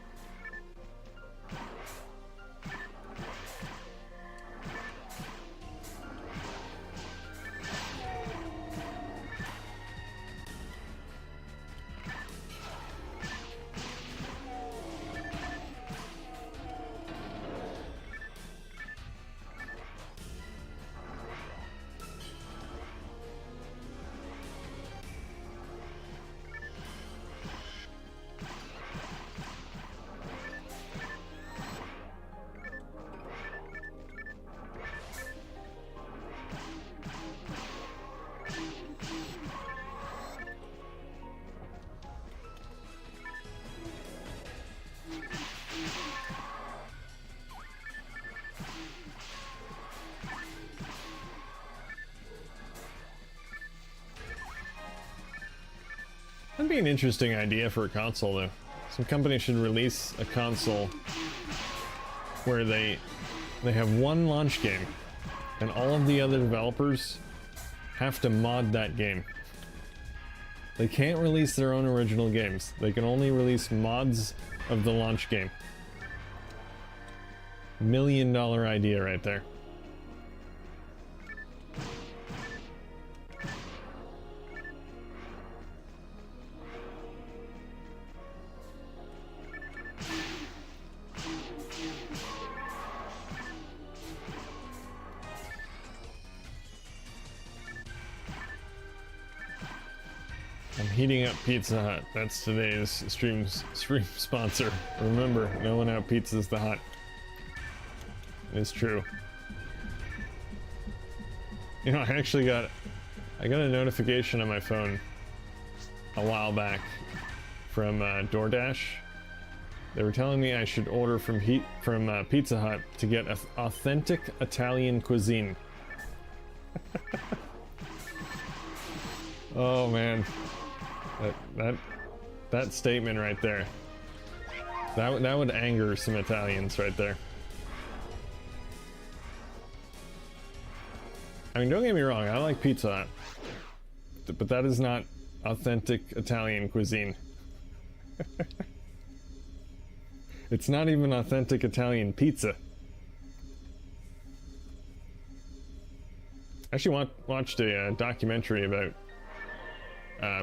That'd be an interesting idea for a console, though. Some company should release a console where they have one launch game, and all of the other developers have to mod that game. They can't release their own original games. They can only release mods of the launch game. $1 million idea right there. I'm heating up Pizza Hut. That's today's stream sponsor. Remember, no one out pizzas the hut. It's true. You know, I got a notification on my phone a while back from DoorDash. They were telling me I should order from Pizza Hut to get authentic Italian cuisine. Oh man. That statement right there. That would anger some Italians right there. I mean, don't get me wrong, I like Pizza Hut, but that is not authentic Italian cuisine. It's not even authentic Italian pizza. I actually watched a documentary about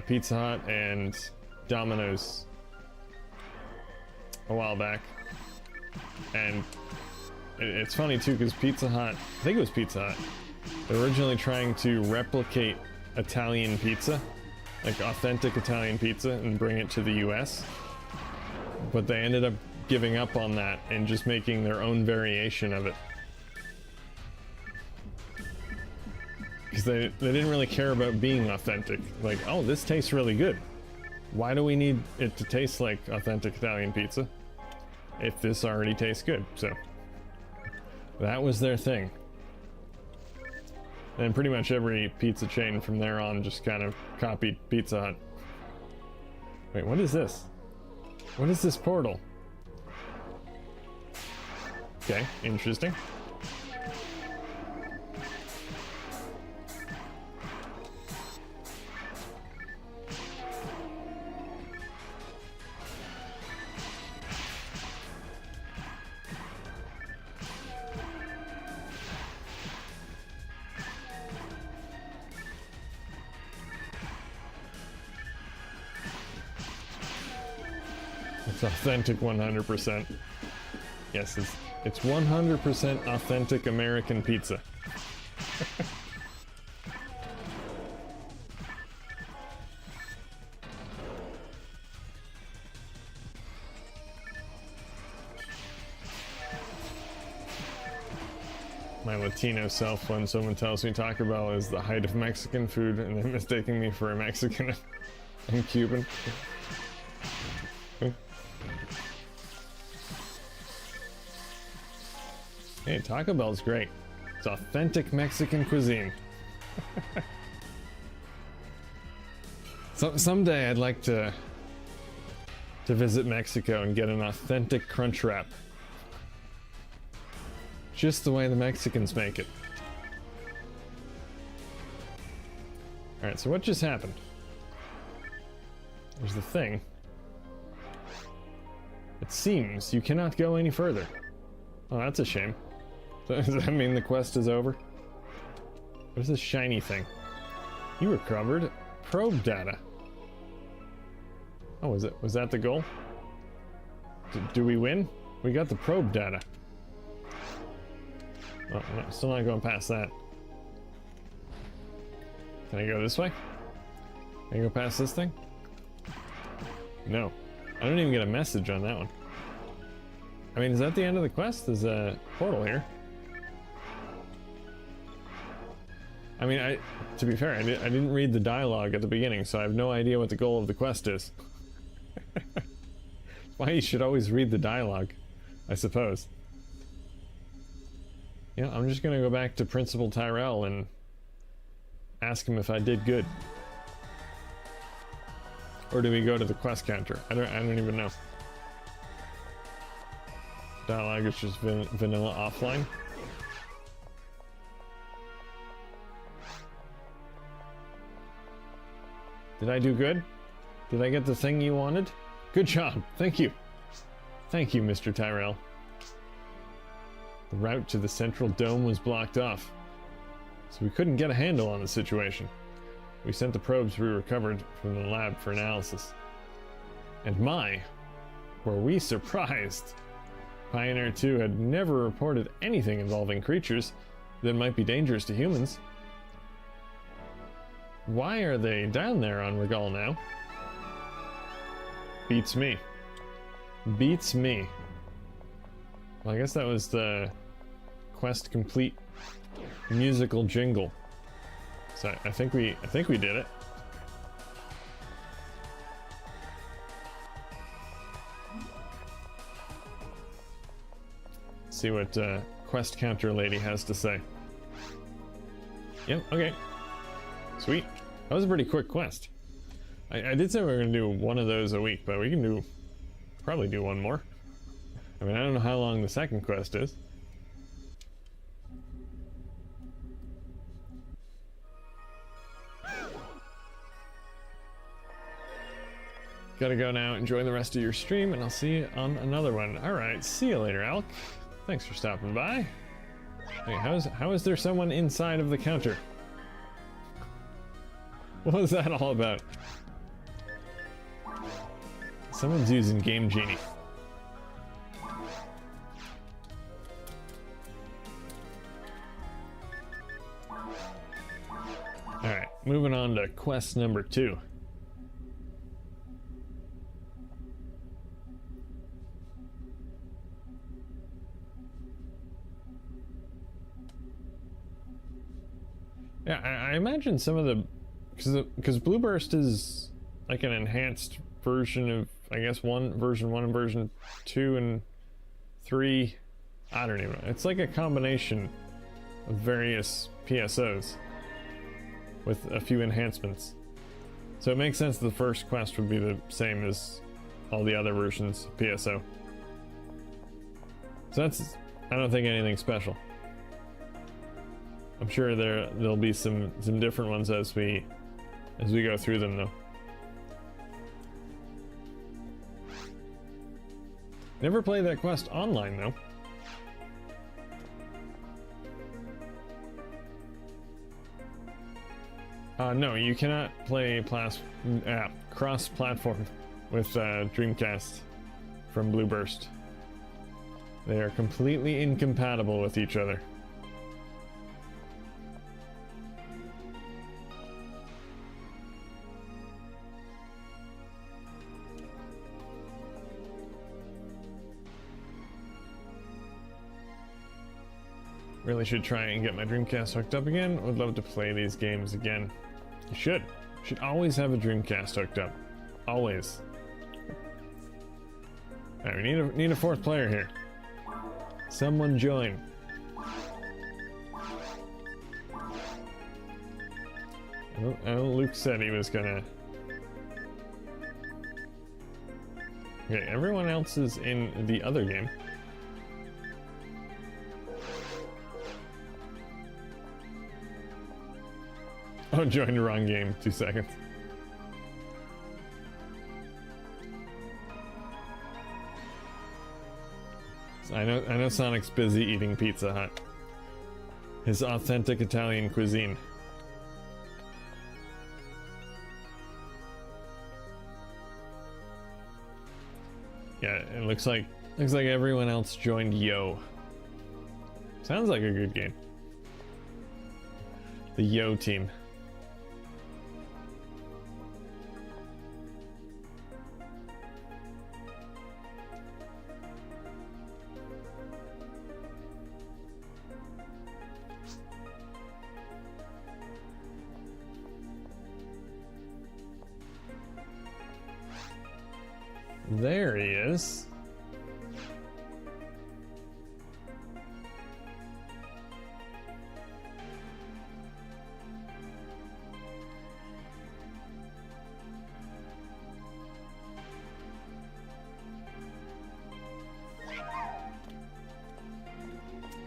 Pizza Hut and Domino's a while back, and it's funny too because Pizza Hut, I think it was Pizza Hut, they're originally trying to replicate Italian pizza, like authentic Italian pizza, and bring it to the US, but they ended up giving up on that and just making their own variation of it. Because they didn't really care about being authentic. Like, oh, this tastes really good. Why do we need it to taste like authentic Italian pizza if this already tastes good? So that was their thing. And pretty much every pizza chain from there on just kind of copied Pizza Hut. Wait, what is this? What is this portal? Okay, interesting. It's authentic 100%. Yes, it's 100% authentic American pizza. My Latino self, when someone tells me Taco Bell is the height of Mexican food and they're mistaking me for a Mexican and Cuban. Hey, Taco Bell's great. It's authentic Mexican cuisine. So, someday I'd like to visit Mexico and get an authentic crunch wrap. Just the way the Mexicans make it. Alright, so what just happened? There's the thing. It seems you cannot go any further. Oh, that's a shame. Does that mean the quest is over? What's this shiny thing? You recovered probe data. Oh, was that the goal? Do we win? We got the probe data. Oh, no, still not going past that. Can I go this way? Can I go past this thing? No. I don't even get a message on that one. I mean, is that the end of the quest? There's a portal here. I mean, to be fair, I didn't read the dialogue at the beginning, so I have no idea what the goal of the quest is. Why you should always read the dialogue, I suppose. Yeah, I'm just gonna go back to Principal Tyrell and ask him if I did good. Or do we go to the quest counter? I don't even know. Dialogue is just vanilla offline. Did I do good? Did I get the thing you wanted? Good job. Thank you. Thank you, Mr. Tyrell. The route to the central dome was blocked off, so we couldn't get a handle on the situation. We sent the probes we recovered from the lab for analysis. And were we surprised! Pioneer 2 had never reported anything involving creatures that might be dangerous to humans. Why are they down there on Regal now? Beats me. Beats me. Well, I guess that was the quest complete musical jingle. So I think we did it. See what quest counter lady has to say. Yep, okay. Sweet. That was a pretty quick quest. I did say we were going to do one of those a week, but we can probably do one more. I mean, I don't know how long the second quest is. Gotta go now. Enjoy the rest of your stream, and I'll see you on another one. Alright, see you later, Alec. Thanks for stopping by. Hey, how is there someone inside of the counter? What was that all about? Someone's using Game Genie. Alright, moving on to quest number 2. Yeah, I imagine some of the... Because Blueburst is like an enhanced version of, I guess, version 1 and version 2 and 3. I don't even know. It's like a combination of various PSOs with a few enhancements. So it makes sense the first quest would be the same as all the other versions of PSO. So that's, I don't think anything special. I'm sure there'll be some different ones as we go through them, though. Never played that quest online, though. No, you cannot play cross-platform with Dreamcast from Blueburst. They are completely incompatible with each other. Really should try and get my Dreamcast hooked up again. Would love to play these games again. You should. Should always have a Dreamcast hooked up. Always. Alright, we need a fourth player here. Someone join. I know Luke said he was gonna... Okay, everyone else is in the other game. Oh, joined the wrong game. 2 seconds. I know Sonic's busy eating Pizza Hut. His authentic Italian cuisine. Yeah, it looks like everyone else joined Yo. Sounds like a good game. The Yo team. There he is.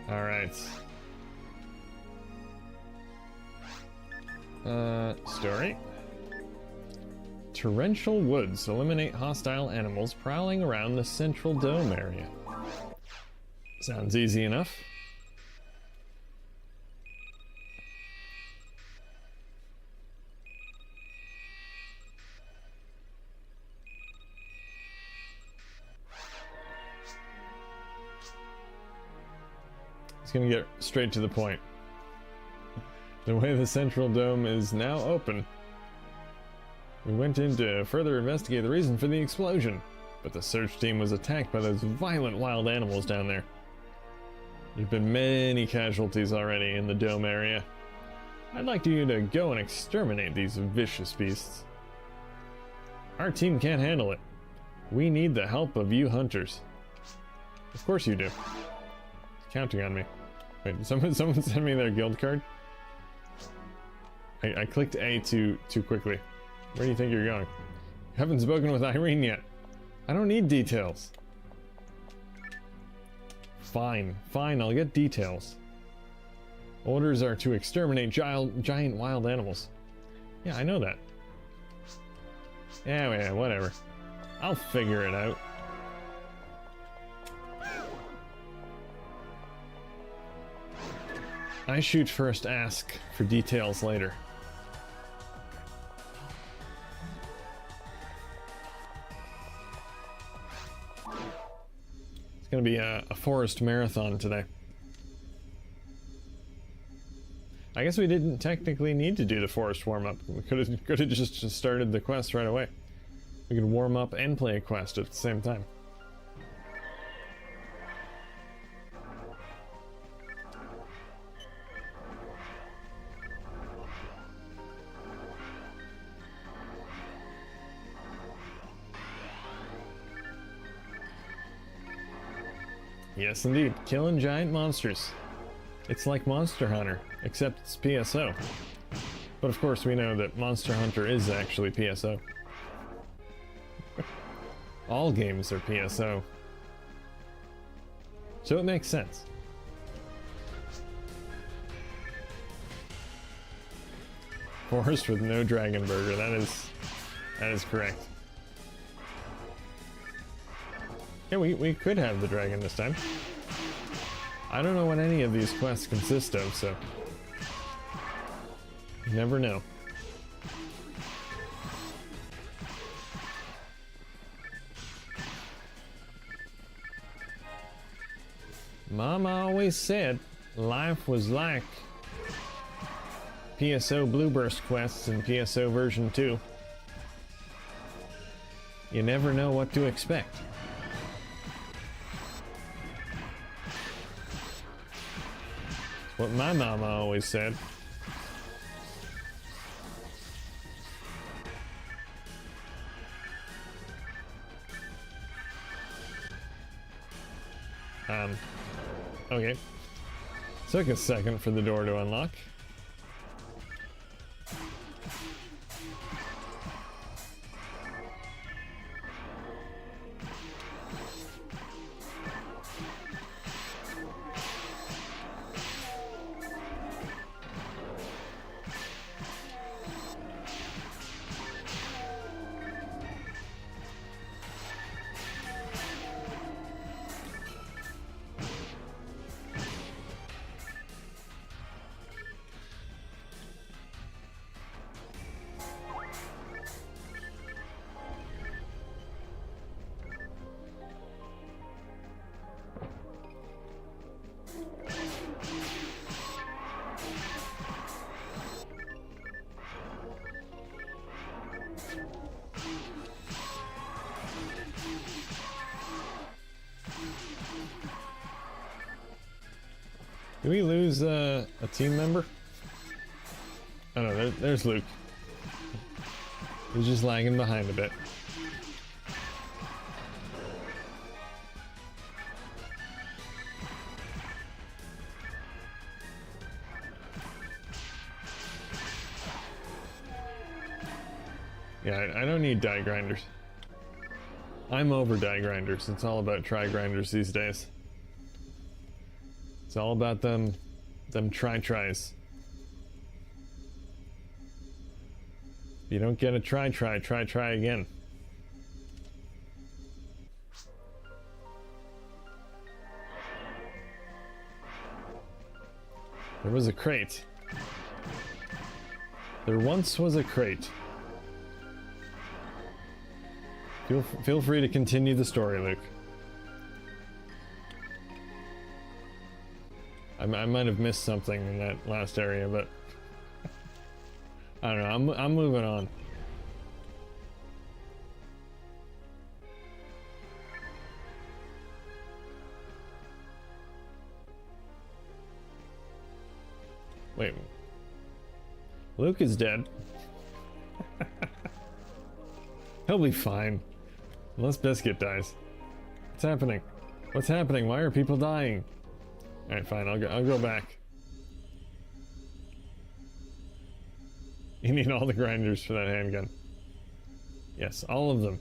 All right. Story. Torrential woods eliminate hostile animals prowling around the central dome area. Sounds easy enough. It's gonna get straight to the point. The way the central dome is now open. We went in to further investigate the reason for the explosion, but the search team was attacked by those violent wild animals down there. There've been many casualties already in the dome area. I'd like you to go and exterminate these vicious beasts. Our team can't handle it. We need the help of you hunters. Of course you do. Counting on me. Wait, someone send me their guild card? I clicked A too quickly. Where do you think you're going? You haven't spoken with Irene yet. I don't need details. Fine, I'll get details. Orders are to exterminate giant wild animals. Yeah, I know that. Yeah, whatever. I'll figure it out. I shoot first, ask for details later. It's gonna be a forest marathon today. I guess we didn't technically need to do the forest warm-up. We could have just started the quest right away. We could warm up and play a quest at the same time. Yes, indeed. Killing giant monsters. It's like Monster Hunter, except it's PSO. But of course we know that Monster Hunter is actually PSO. All games are PSO. So it makes sense. Forest with no dragon burger, that is correct. Yeah, we could have the dragon this time. I don't know what any of these quests consist of, so you never know. Mama always said life was like PSO Blueburst quests in PSO version 2. You never know what to expect. What my mama always said. Okay. Took a second for the door to unlock. Did we lose a team member? Oh no, there's Luke. He's just lagging behind a bit. Yeah, I don't need die grinders. I'm over die grinders. It's all about try grinders these days. It's all about them tries. If you don't get a try again. There was a crate. There once was a crate. Feel free to continue the story, Luke. I might have missed something in that last area, but I don't know. I'm moving on. Wait. Luke is dead. He'll be fine. Unless Biscuit dies. What's happening? What's happening? Why are people dying? Alright, fine. I'll go back. You need all the grinders for that handgun. Yes, all of them.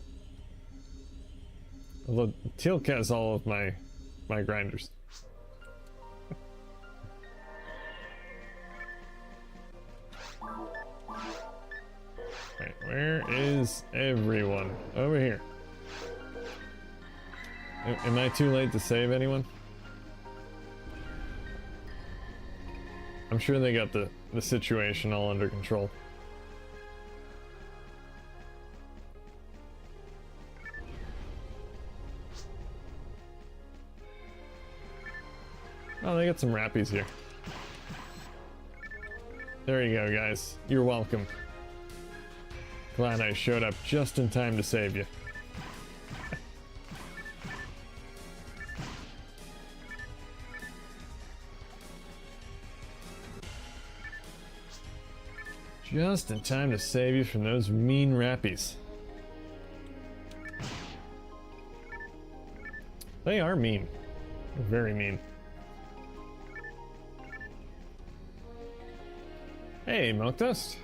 Although Teal'c has all of my grinders. Right, where is everyone? Over here. Am I too late to save anyone? I'm sure they got the situation all under control. Oh, they got some rappies here. There you go, guys. You're welcome. Glad I showed up just in time to save you. Just in time to save you from those mean rappies. They are mean. They're very mean. Hey, Milk Dust.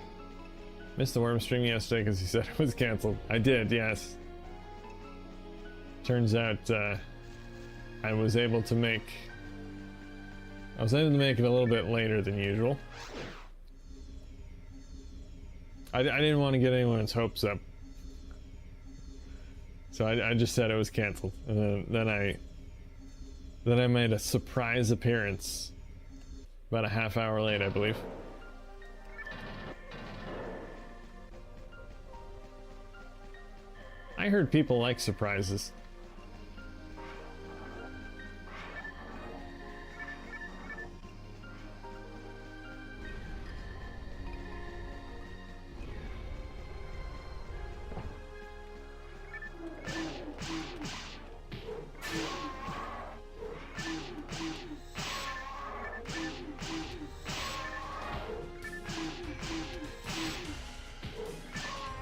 Missed the worm stream yesterday because he said it was canceled. I did, yes. Turns out I was able to make it a little bit later than usual. I didn't want to get anyone's hopes up, so I just said it was canceled, and then I made a surprise appearance about a half hour late, I believe. I heard people like surprises.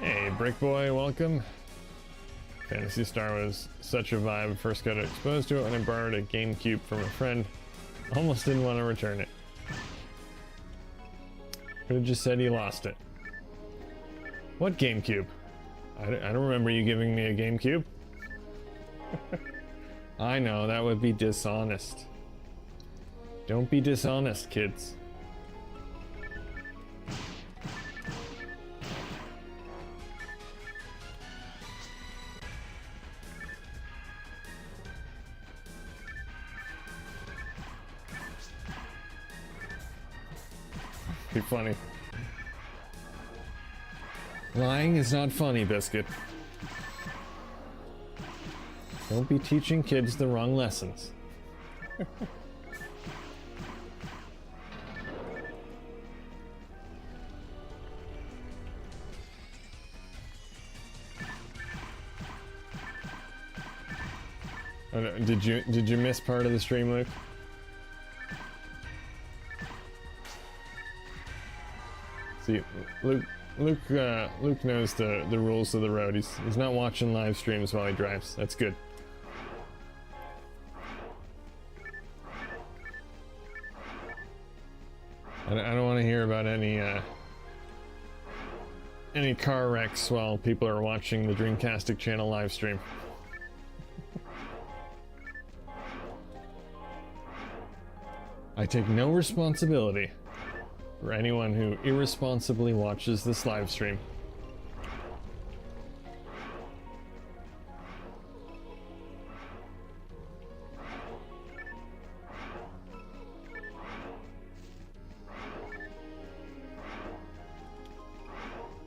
Hey, Brick Boy, welcome. Phantasy Star was such a vibe. First got exposed to it when I borrowed a GameCube from a friend. Almost didn't want to return it. Could have just said he lost it. What GameCube? I don't remember you giving me a GameCube. I know, that would be dishonest. Don't be dishonest, kids. Be funny. Lying is not funny, Biscuit. Don't be teaching kids the wrong lessons. Oh, no, did you miss part of the stream, Luke? See, Luke knows the rules of the road. He's not watching live streams while he drives. That's good. I don't want to hear about any car wrecks while people are watching the Dreamcastic channel live stream. I take no responsibility for anyone who irresponsibly watches this live stream.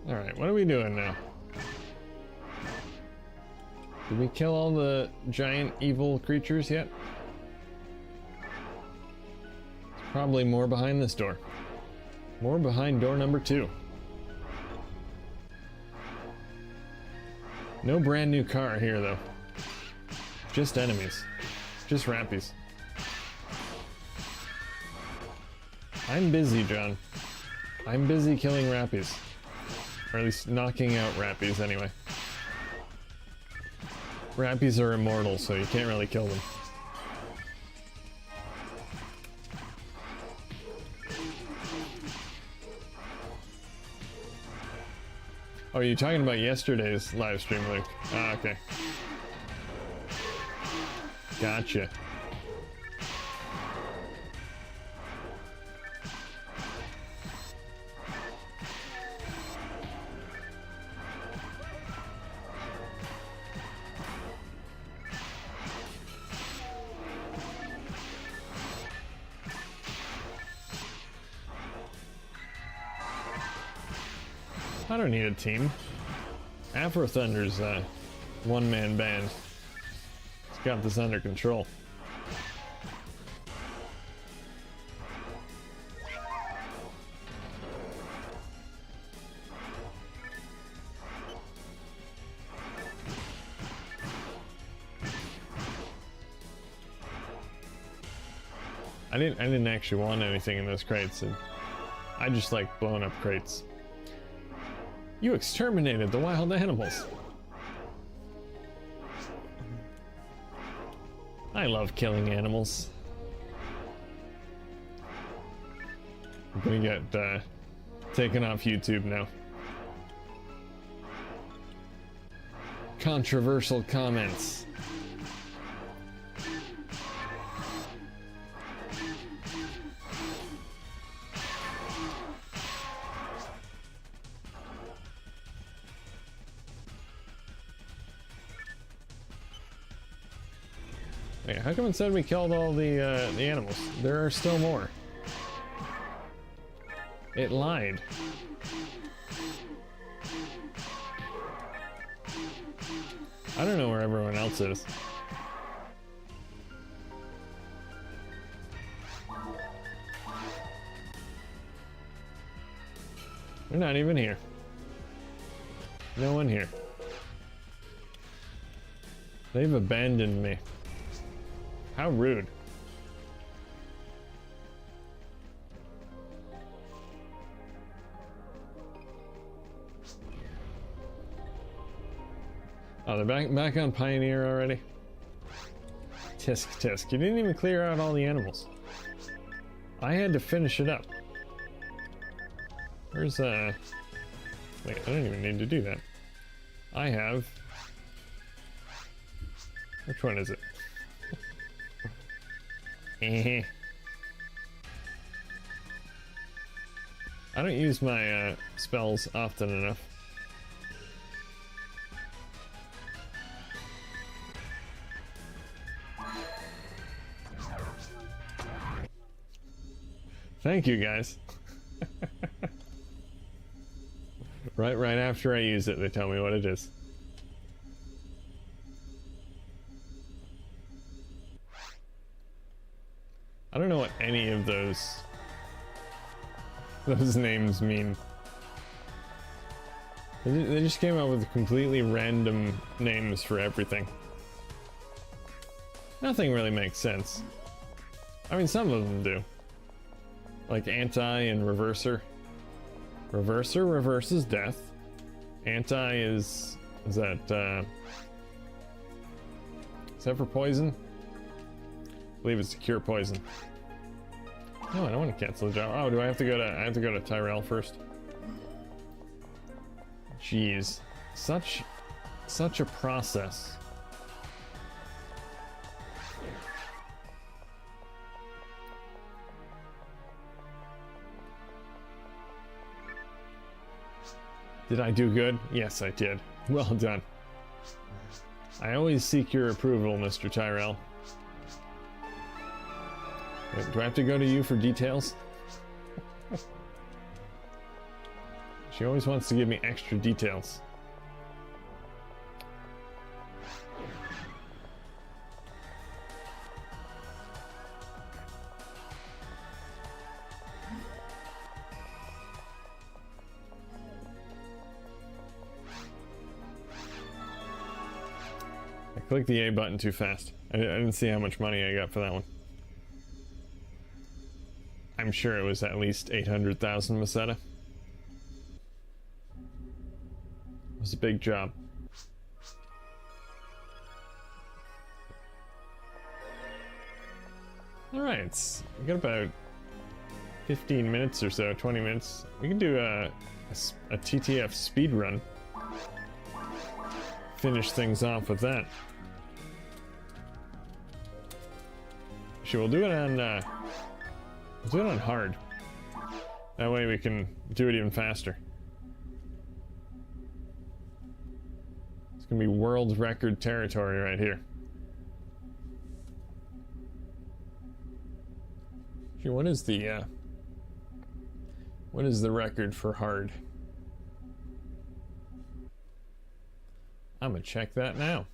Alright, what are we doing now? Did we kill all the giant evil creatures yet? There's probably more behind this door. More behind door number 2. No brand new car here though. Just enemies. Just rappies. I'm busy, John. I'm busy killing rappies. Or at least knocking out rappies anyway. Rappies are immortal, so you can't really kill them. Oh, you're talking about yesterday's live stream, Luke? Ah, okay. Gotcha. I don't need a team. Afro Thunder's a one-man band. He's got this under control. I didn't actually want anything in those crates, and I just like blowing up crates. You exterminated the wild animals. I love killing animals. I'm gonna get taken off YouTube now. Controversial comments. Wait, how come it said we killed all the animals? There are still more. It lied. I don't know where everyone else is. They're not even here. No one here. They've abandoned me. How rude. Oh, they're back on Pioneer already? Tisk tisk. You didn't even clear out all the animals. I had to finish it up. Where's wait, I don't even need to do that. I have... Which one is it? I don't use my spells often enough. Thank you, guys. Right after I use it, they tell me what it is. I don't know what any of those names mean. They just came out with completely random names for everything. Nothing really makes sense. I mean, some of them do. Like anti and reverser. Reverser reverses death. Anti is that for poison? I believe it's to cure poison. No, I don't want to cancel the job. Oh, do I have to go to Tyrell first? Jeez. Such a process. Did I do good? Yes, I did. Well done. I always seek your approval, Mr. Tyrell. Wait, do I have to go to you for details? She always wants to give me extra details. I clicked the A button too fast. I didn't see how much money I got for that one. I'm sure it was at least 800,000 Meseta. It was a big job. Alright, we got about 15 minutes or so, 20 minutes. We can do a TTF speed run. Finish things off with that. Sure, we'll do it on hard. That way we can do it even faster. It's gonna be world record territory right here. Sure, what is the record for hard? I'm gonna check that now.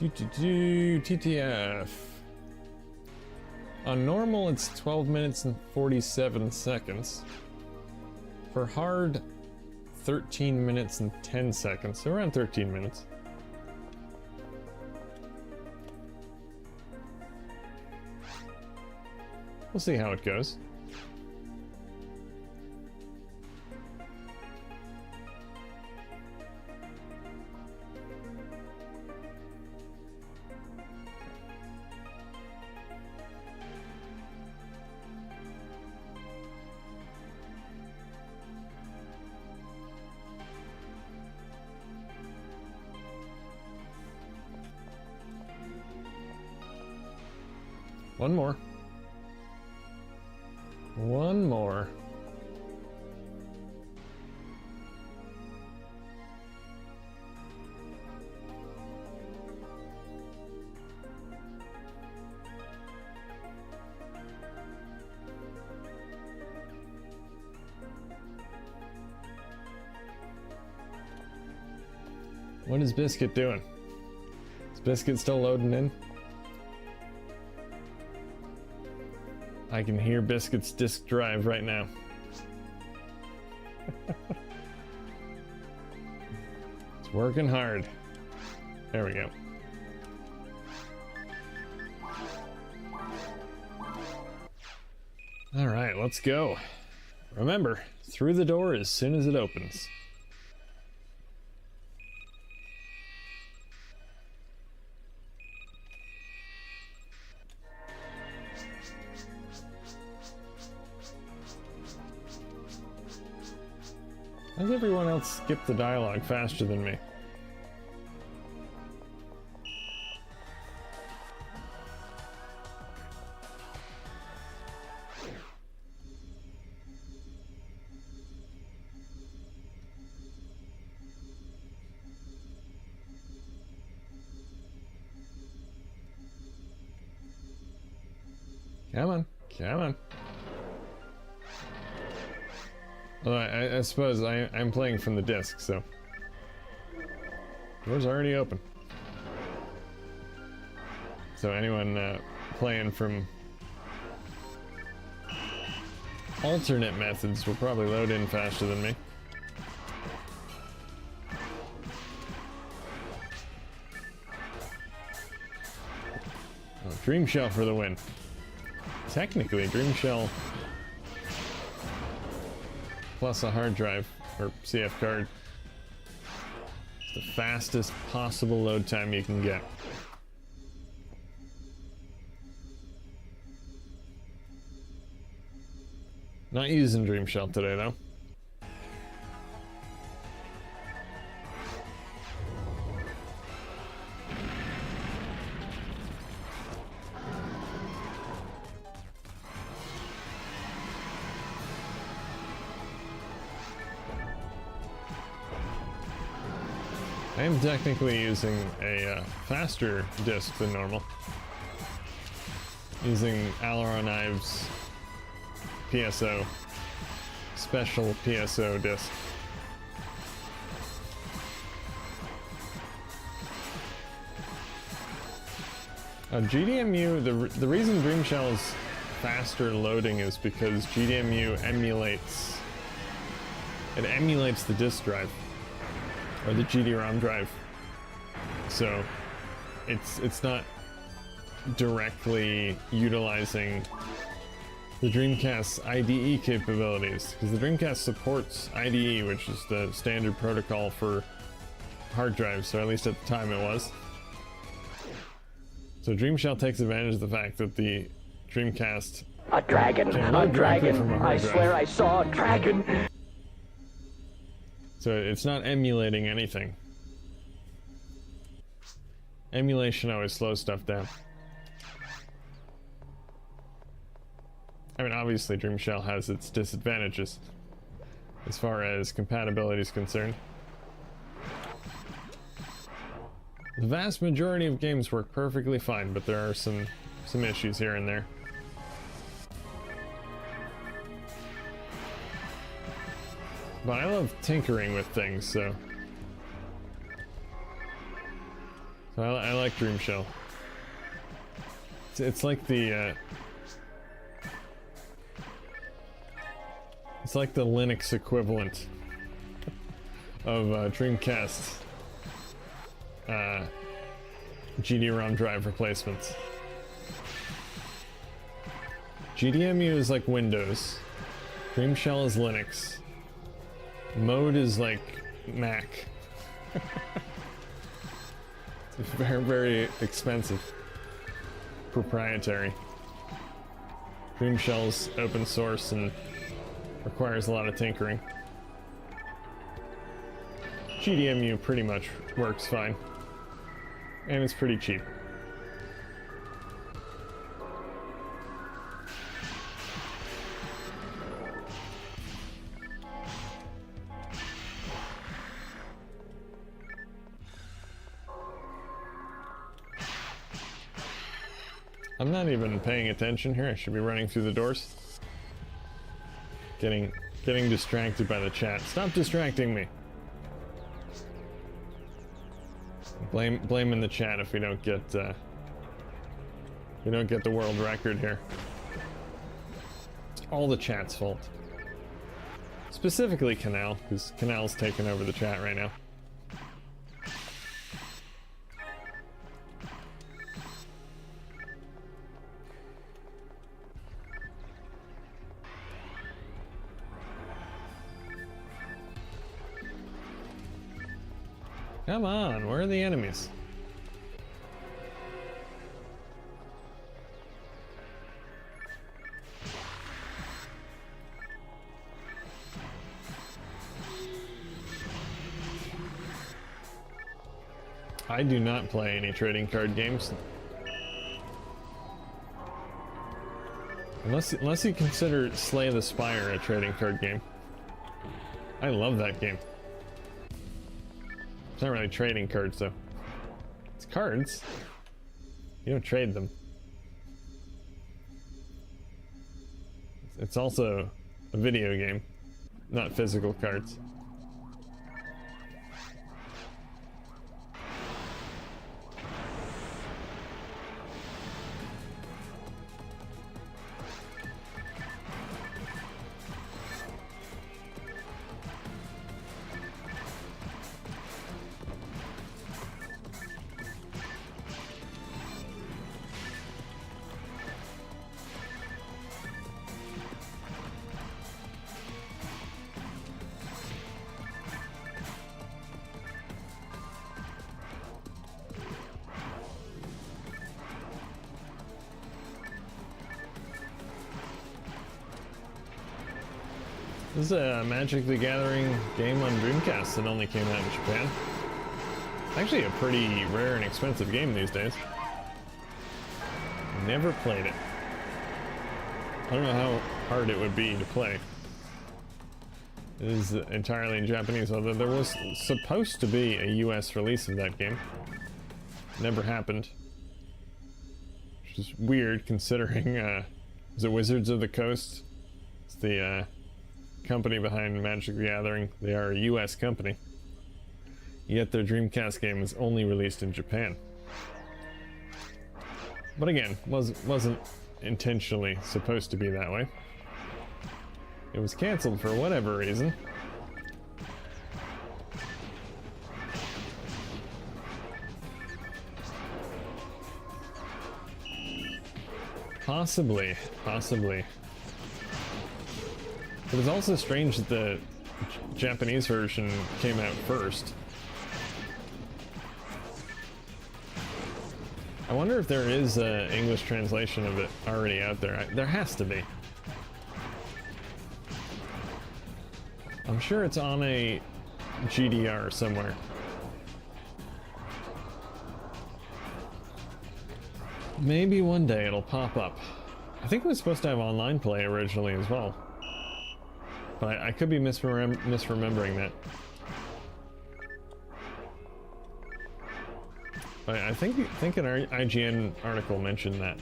TTF. On normal, it's 12 minutes and 47 seconds. For hard, 13 minutes and 10 seconds. So around 13 minutes. We'll see how it goes. One more. One more. What is Biscuit doing? Is Biscuit still loading in? I can hear Biscuit's disk drive right now. It's working hard. There we go. All right, let's go. Remember, through the door as soon as it opens. How does everyone else skip the dialogue faster than me? Come on, come on. Well, I suppose I'm playing from the disc, so... Door's already open. So anyone playing from alternate methods will probably load in faster than me. Oh, Dream Shell for the win. technically, Dream Shell plus a hard drive, or CF card, is the fastest possible load time you can get. Not using Dream Shell today, though. I am technically using a faster disc than normal. Using Aileron Ives PSO, special PSO disc. GDMU, the reason Dream Shell's faster loading is because GDMU emulates the disk drive, or the GD-ROM drive. So it's not directly utilizing the Dreamcast's IDE capabilities, because the Dreamcast supports IDE, which is the standard protocol for hard drives, or at least at the time it was. So Dream Shell takes advantage of the fact that the Dreamcast A dragon, a dragon. I swear I saw a dragon. So it's not emulating anything. Emulation always slows stuff down. I mean, obviously Dream Shell has its disadvantages as far as compatibility is concerned. The vast majority of games work perfectly fine, but there are some issues here and there. But I love tinkering with things, so I like Dream Shell. It's like the it's like the Linux equivalent of Dreamcast GD-ROM drive replacements. GDMU is like Windows. Dream Shell is Linux. Mode is like Mac. It's very, very expensive. Proprietary. Dream Shell's open source and requires a lot of tinkering. GDMU pretty much works fine. And it's pretty cheap. I'm not even paying attention here. I should be running through the doors. Getting distracted by the chat. Stop distracting me. Blaming the chat if we don't get the world record here. It's all the chat's fault. Specifically Canal, because Canal's taking over the chat right now. Come on, where are the enemies? I do not play any trading card games. Unless you consider Slay the Spire a trading card game. I love that game. It's not really trading cards, though. It's cards. You don't trade them. It's also a video game, not physical cards. This is a Magic the Gathering game on Dreamcast that only came out in Japan. Actually a pretty rare and expensive game these days. Never played it. I don't know how hard it would be to play. It is entirely in Japanese, although there was supposed to be a US release of that game. Never happened. Which is weird considering, is it Wizards of the Coast? It's the company behind Magic the Gathering. They are a US company. Yet their Dreamcast game was only released in Japan. But again, wasn't intentionally supposed to be that way. It was canceled for whatever reason. Possibly. But it's also strange that the Japanese version came out first. I wonder if there is an English translation of it already out there. There has to be. I'm sure it's on a GDR somewhere. Maybe one day it'll pop up. I think it was supposed to have online play originally as well. But I could be misremembering that. But I think an IGN article mentioned that.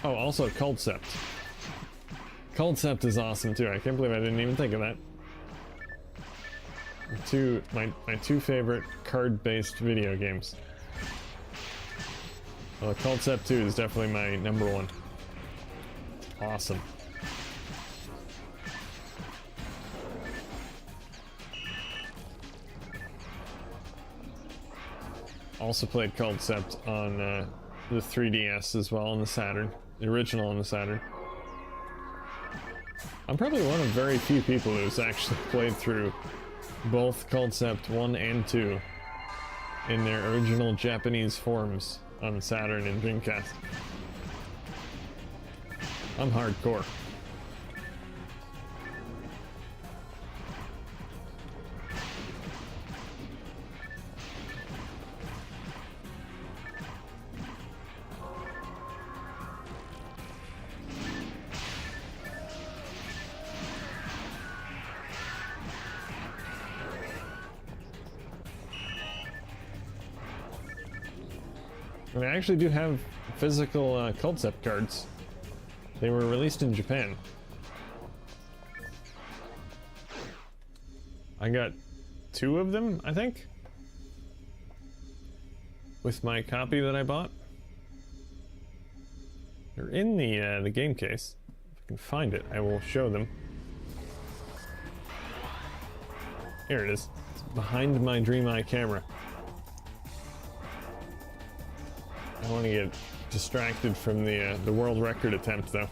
Oh, also Concept. Concept is awesome too. I can't believe I didn't even think of that. My two favorite card-based video games. Well, Concept 2 is definitely my number one. Awesome. Also played Concept on the 3DS as well, on the Saturn. The original on the Saturn. I'm probably one of very few people who's actually played through both Concept 1 and 2 in their original Japanese forms on Saturn and Dreamcast. I'm hardcore. And I actually do have physical Concept cards. They were released in Japan. I got 2 of them, I think, with my copy that I bought. They're in the game case. If I can find it, I will show them. Here it is. It's behind my DreamEye camera. I want to get distracted from the world record attempt, though.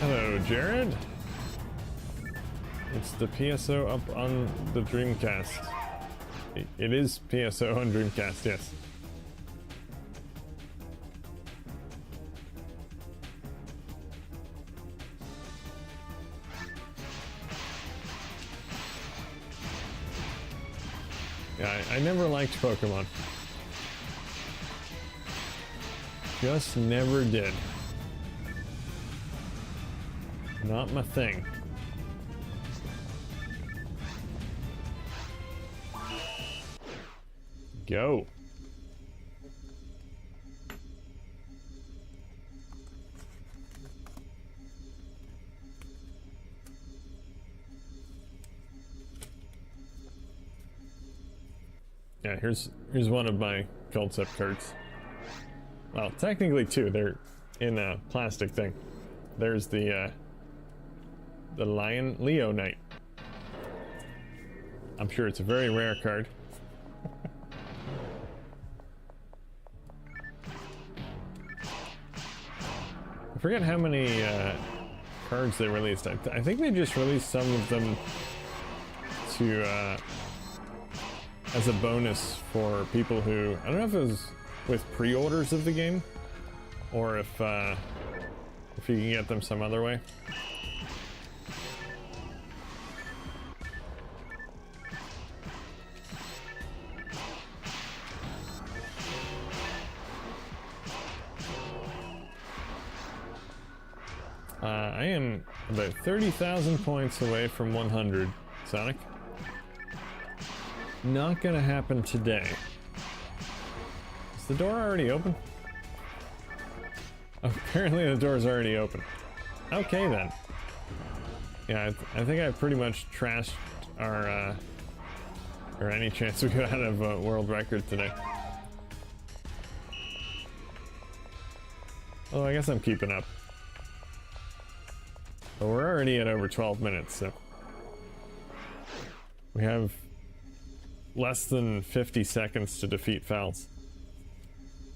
Hello, Jared. It's the PSO up on the Dreamcast. It is PSO on Dreamcast, yes. Yeah, I never liked Pokemon. Just never did. Not my thing. Go. Yeah, here's one of my concept cards. Well, technically 2. They're in a plastic thing. There's the Lion Leo Knight. I'm sure it's a very rare card. I forget how many cards they released. I think they just released some of them to as a bonus for people who, I don't know if it was with pre-orders of the game or if you can get them some other way. I am about 30,000 points away from 100, Sonic. Not gonna happen today. Is the door already open? Apparently the door's already open. Okay then. Yeah, I think I pretty much trashed our, or any chance we got of a world record today. Oh, I guess I'm keeping up. But we're already at over 12 minutes, so we have less than 50 seconds to defeat Fouls.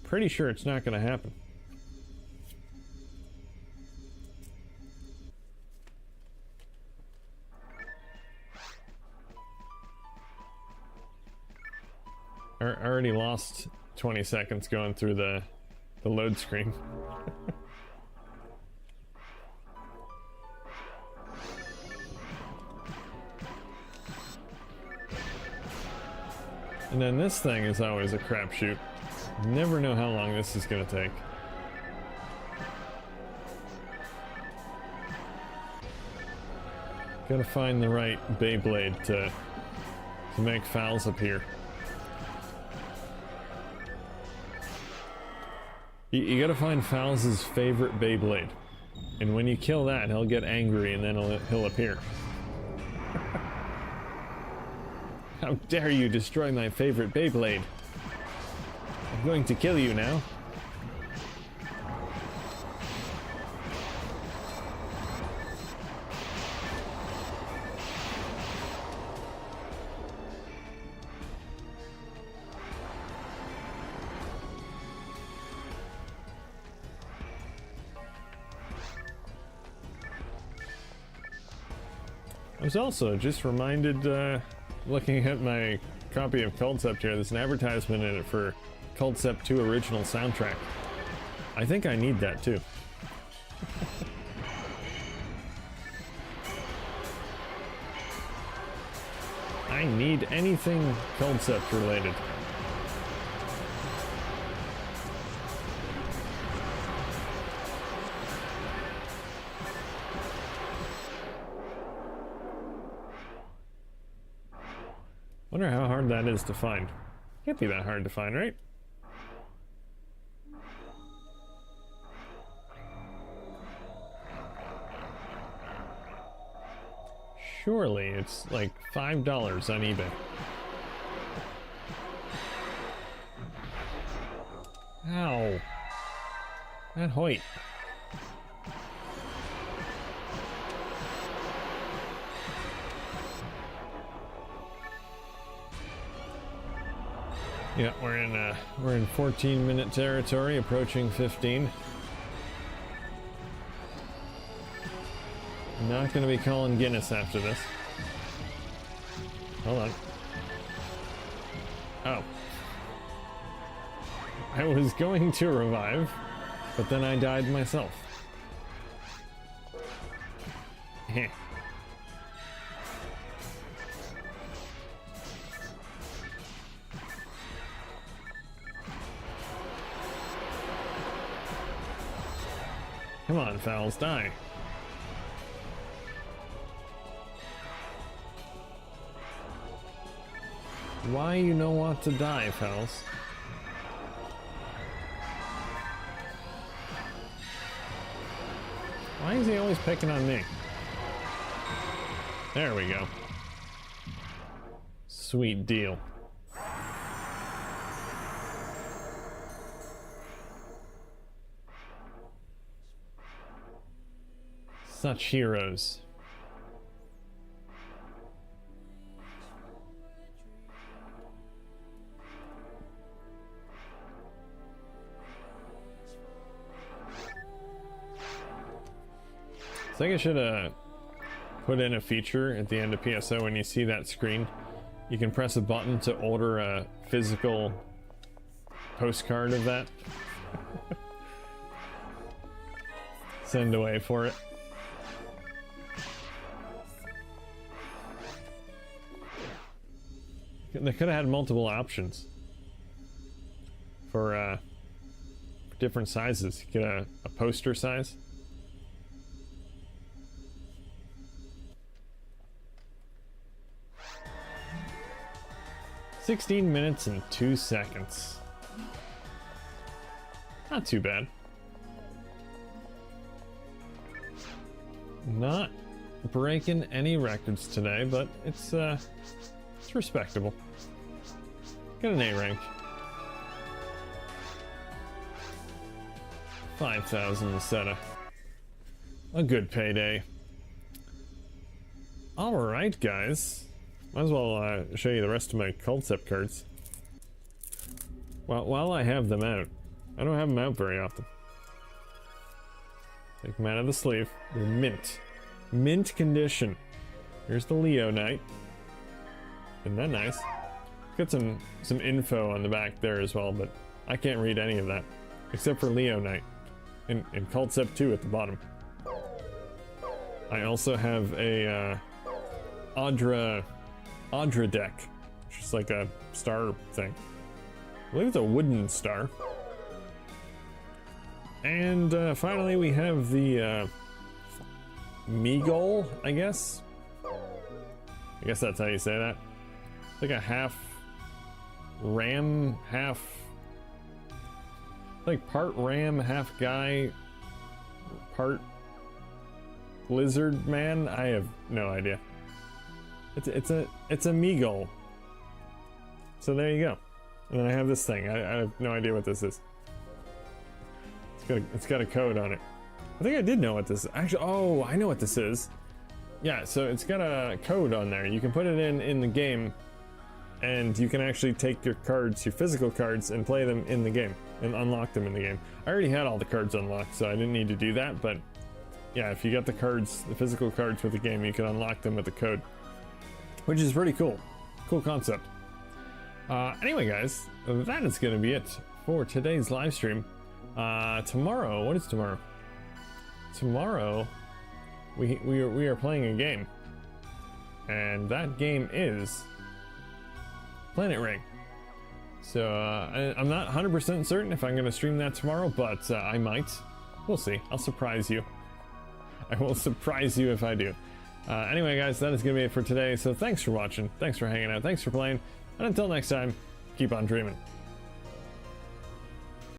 Pretty sure it's not going to happen. I already lost 20 seconds going through the load screen. And then this thing is always a crapshoot. Never know how long this is gonna take. Gotta find the right Beyblade to make Fouls appear. You gotta find Fouls' favorite Beyblade. And when you kill that, he'll get angry and then he'll appear. How dare you destroy my favorite Beyblade? I'm going to kill you now. I was also just reminded, looking at my copy of Concept here, there's an advertisement in it for Concept 2 original soundtrack. I think I need that too. I need anything Concept related. Wonder how hard that is to find. Can't be that hard to find, right? Surely it's like $5 on eBay. Ow. That Hoyt. Yeah, we're in 14-minute territory, approaching 15. Not gonna be calling Guinness after this. Hold on. Oh. I was going to revive, but then I died myself. Heh. Come on, Fouls, die. Why you don't want to die, Fouls? Why is he always picking on me? There we go. Sweet deal. Such heroes. I think I should put in a feature at the end of PSO when you see that screen. You can press a button to order a physical postcard of that. Send away for it. They could have had multiple options for different sizes. You get a poster size. $16 minutes and 2 seconds. Not too bad. Not breaking any records today, but it's respectable. Got an A rank. 5,000 set a good payday. All right, guys. Might as well show you the rest of my concept cards. Well, while I have them out, I don't have them out very often. Take them out of the sleeve. They're mint. Mint condition. Here's the Leo Knight. Isn't that nice? Got some info on the back there as well, but I can't read any of that. Except for Leo Knight. And Concept 2 at the bottom. I also have a Audra deck. It's just like a star thing. I believe it's a wooden star. And finally we have the Meagle, I guess. I guess that's how you say that. It's like a half ram, half... like part ram, half guy, part lizard man. I have no idea. It's a Meagle. So there you go. And then I have this thing. I have no idea what this is. It's got a code on it. I think I did know what this is. Actually, oh, I know what this is. Yeah, so it's got a code on there. You can put it in the game, and you can actually take your cards, your physical cards, and play them in the game, and unlock them in the game. I already had all the cards unlocked, so I didn't need to do that, but yeah, if you got the cards, the physical cards with the game, you can unlock them with the code, which is pretty cool. Cool concept. Anyway, guys, that is going to be it for today's live stream. Tomorrow, what is tomorrow? Tomorrow, we are playing a game, and that game is Planet Ring. So I'm not 100% certain if I'm going to stream that tomorrow, but I might. We'll see. I'll surprise you. I will surprise you if I do. Anyway, guys, that is going to be it for today. So thanks for watching. Thanks for hanging out. Thanks for playing. And until next time, keep on dreaming.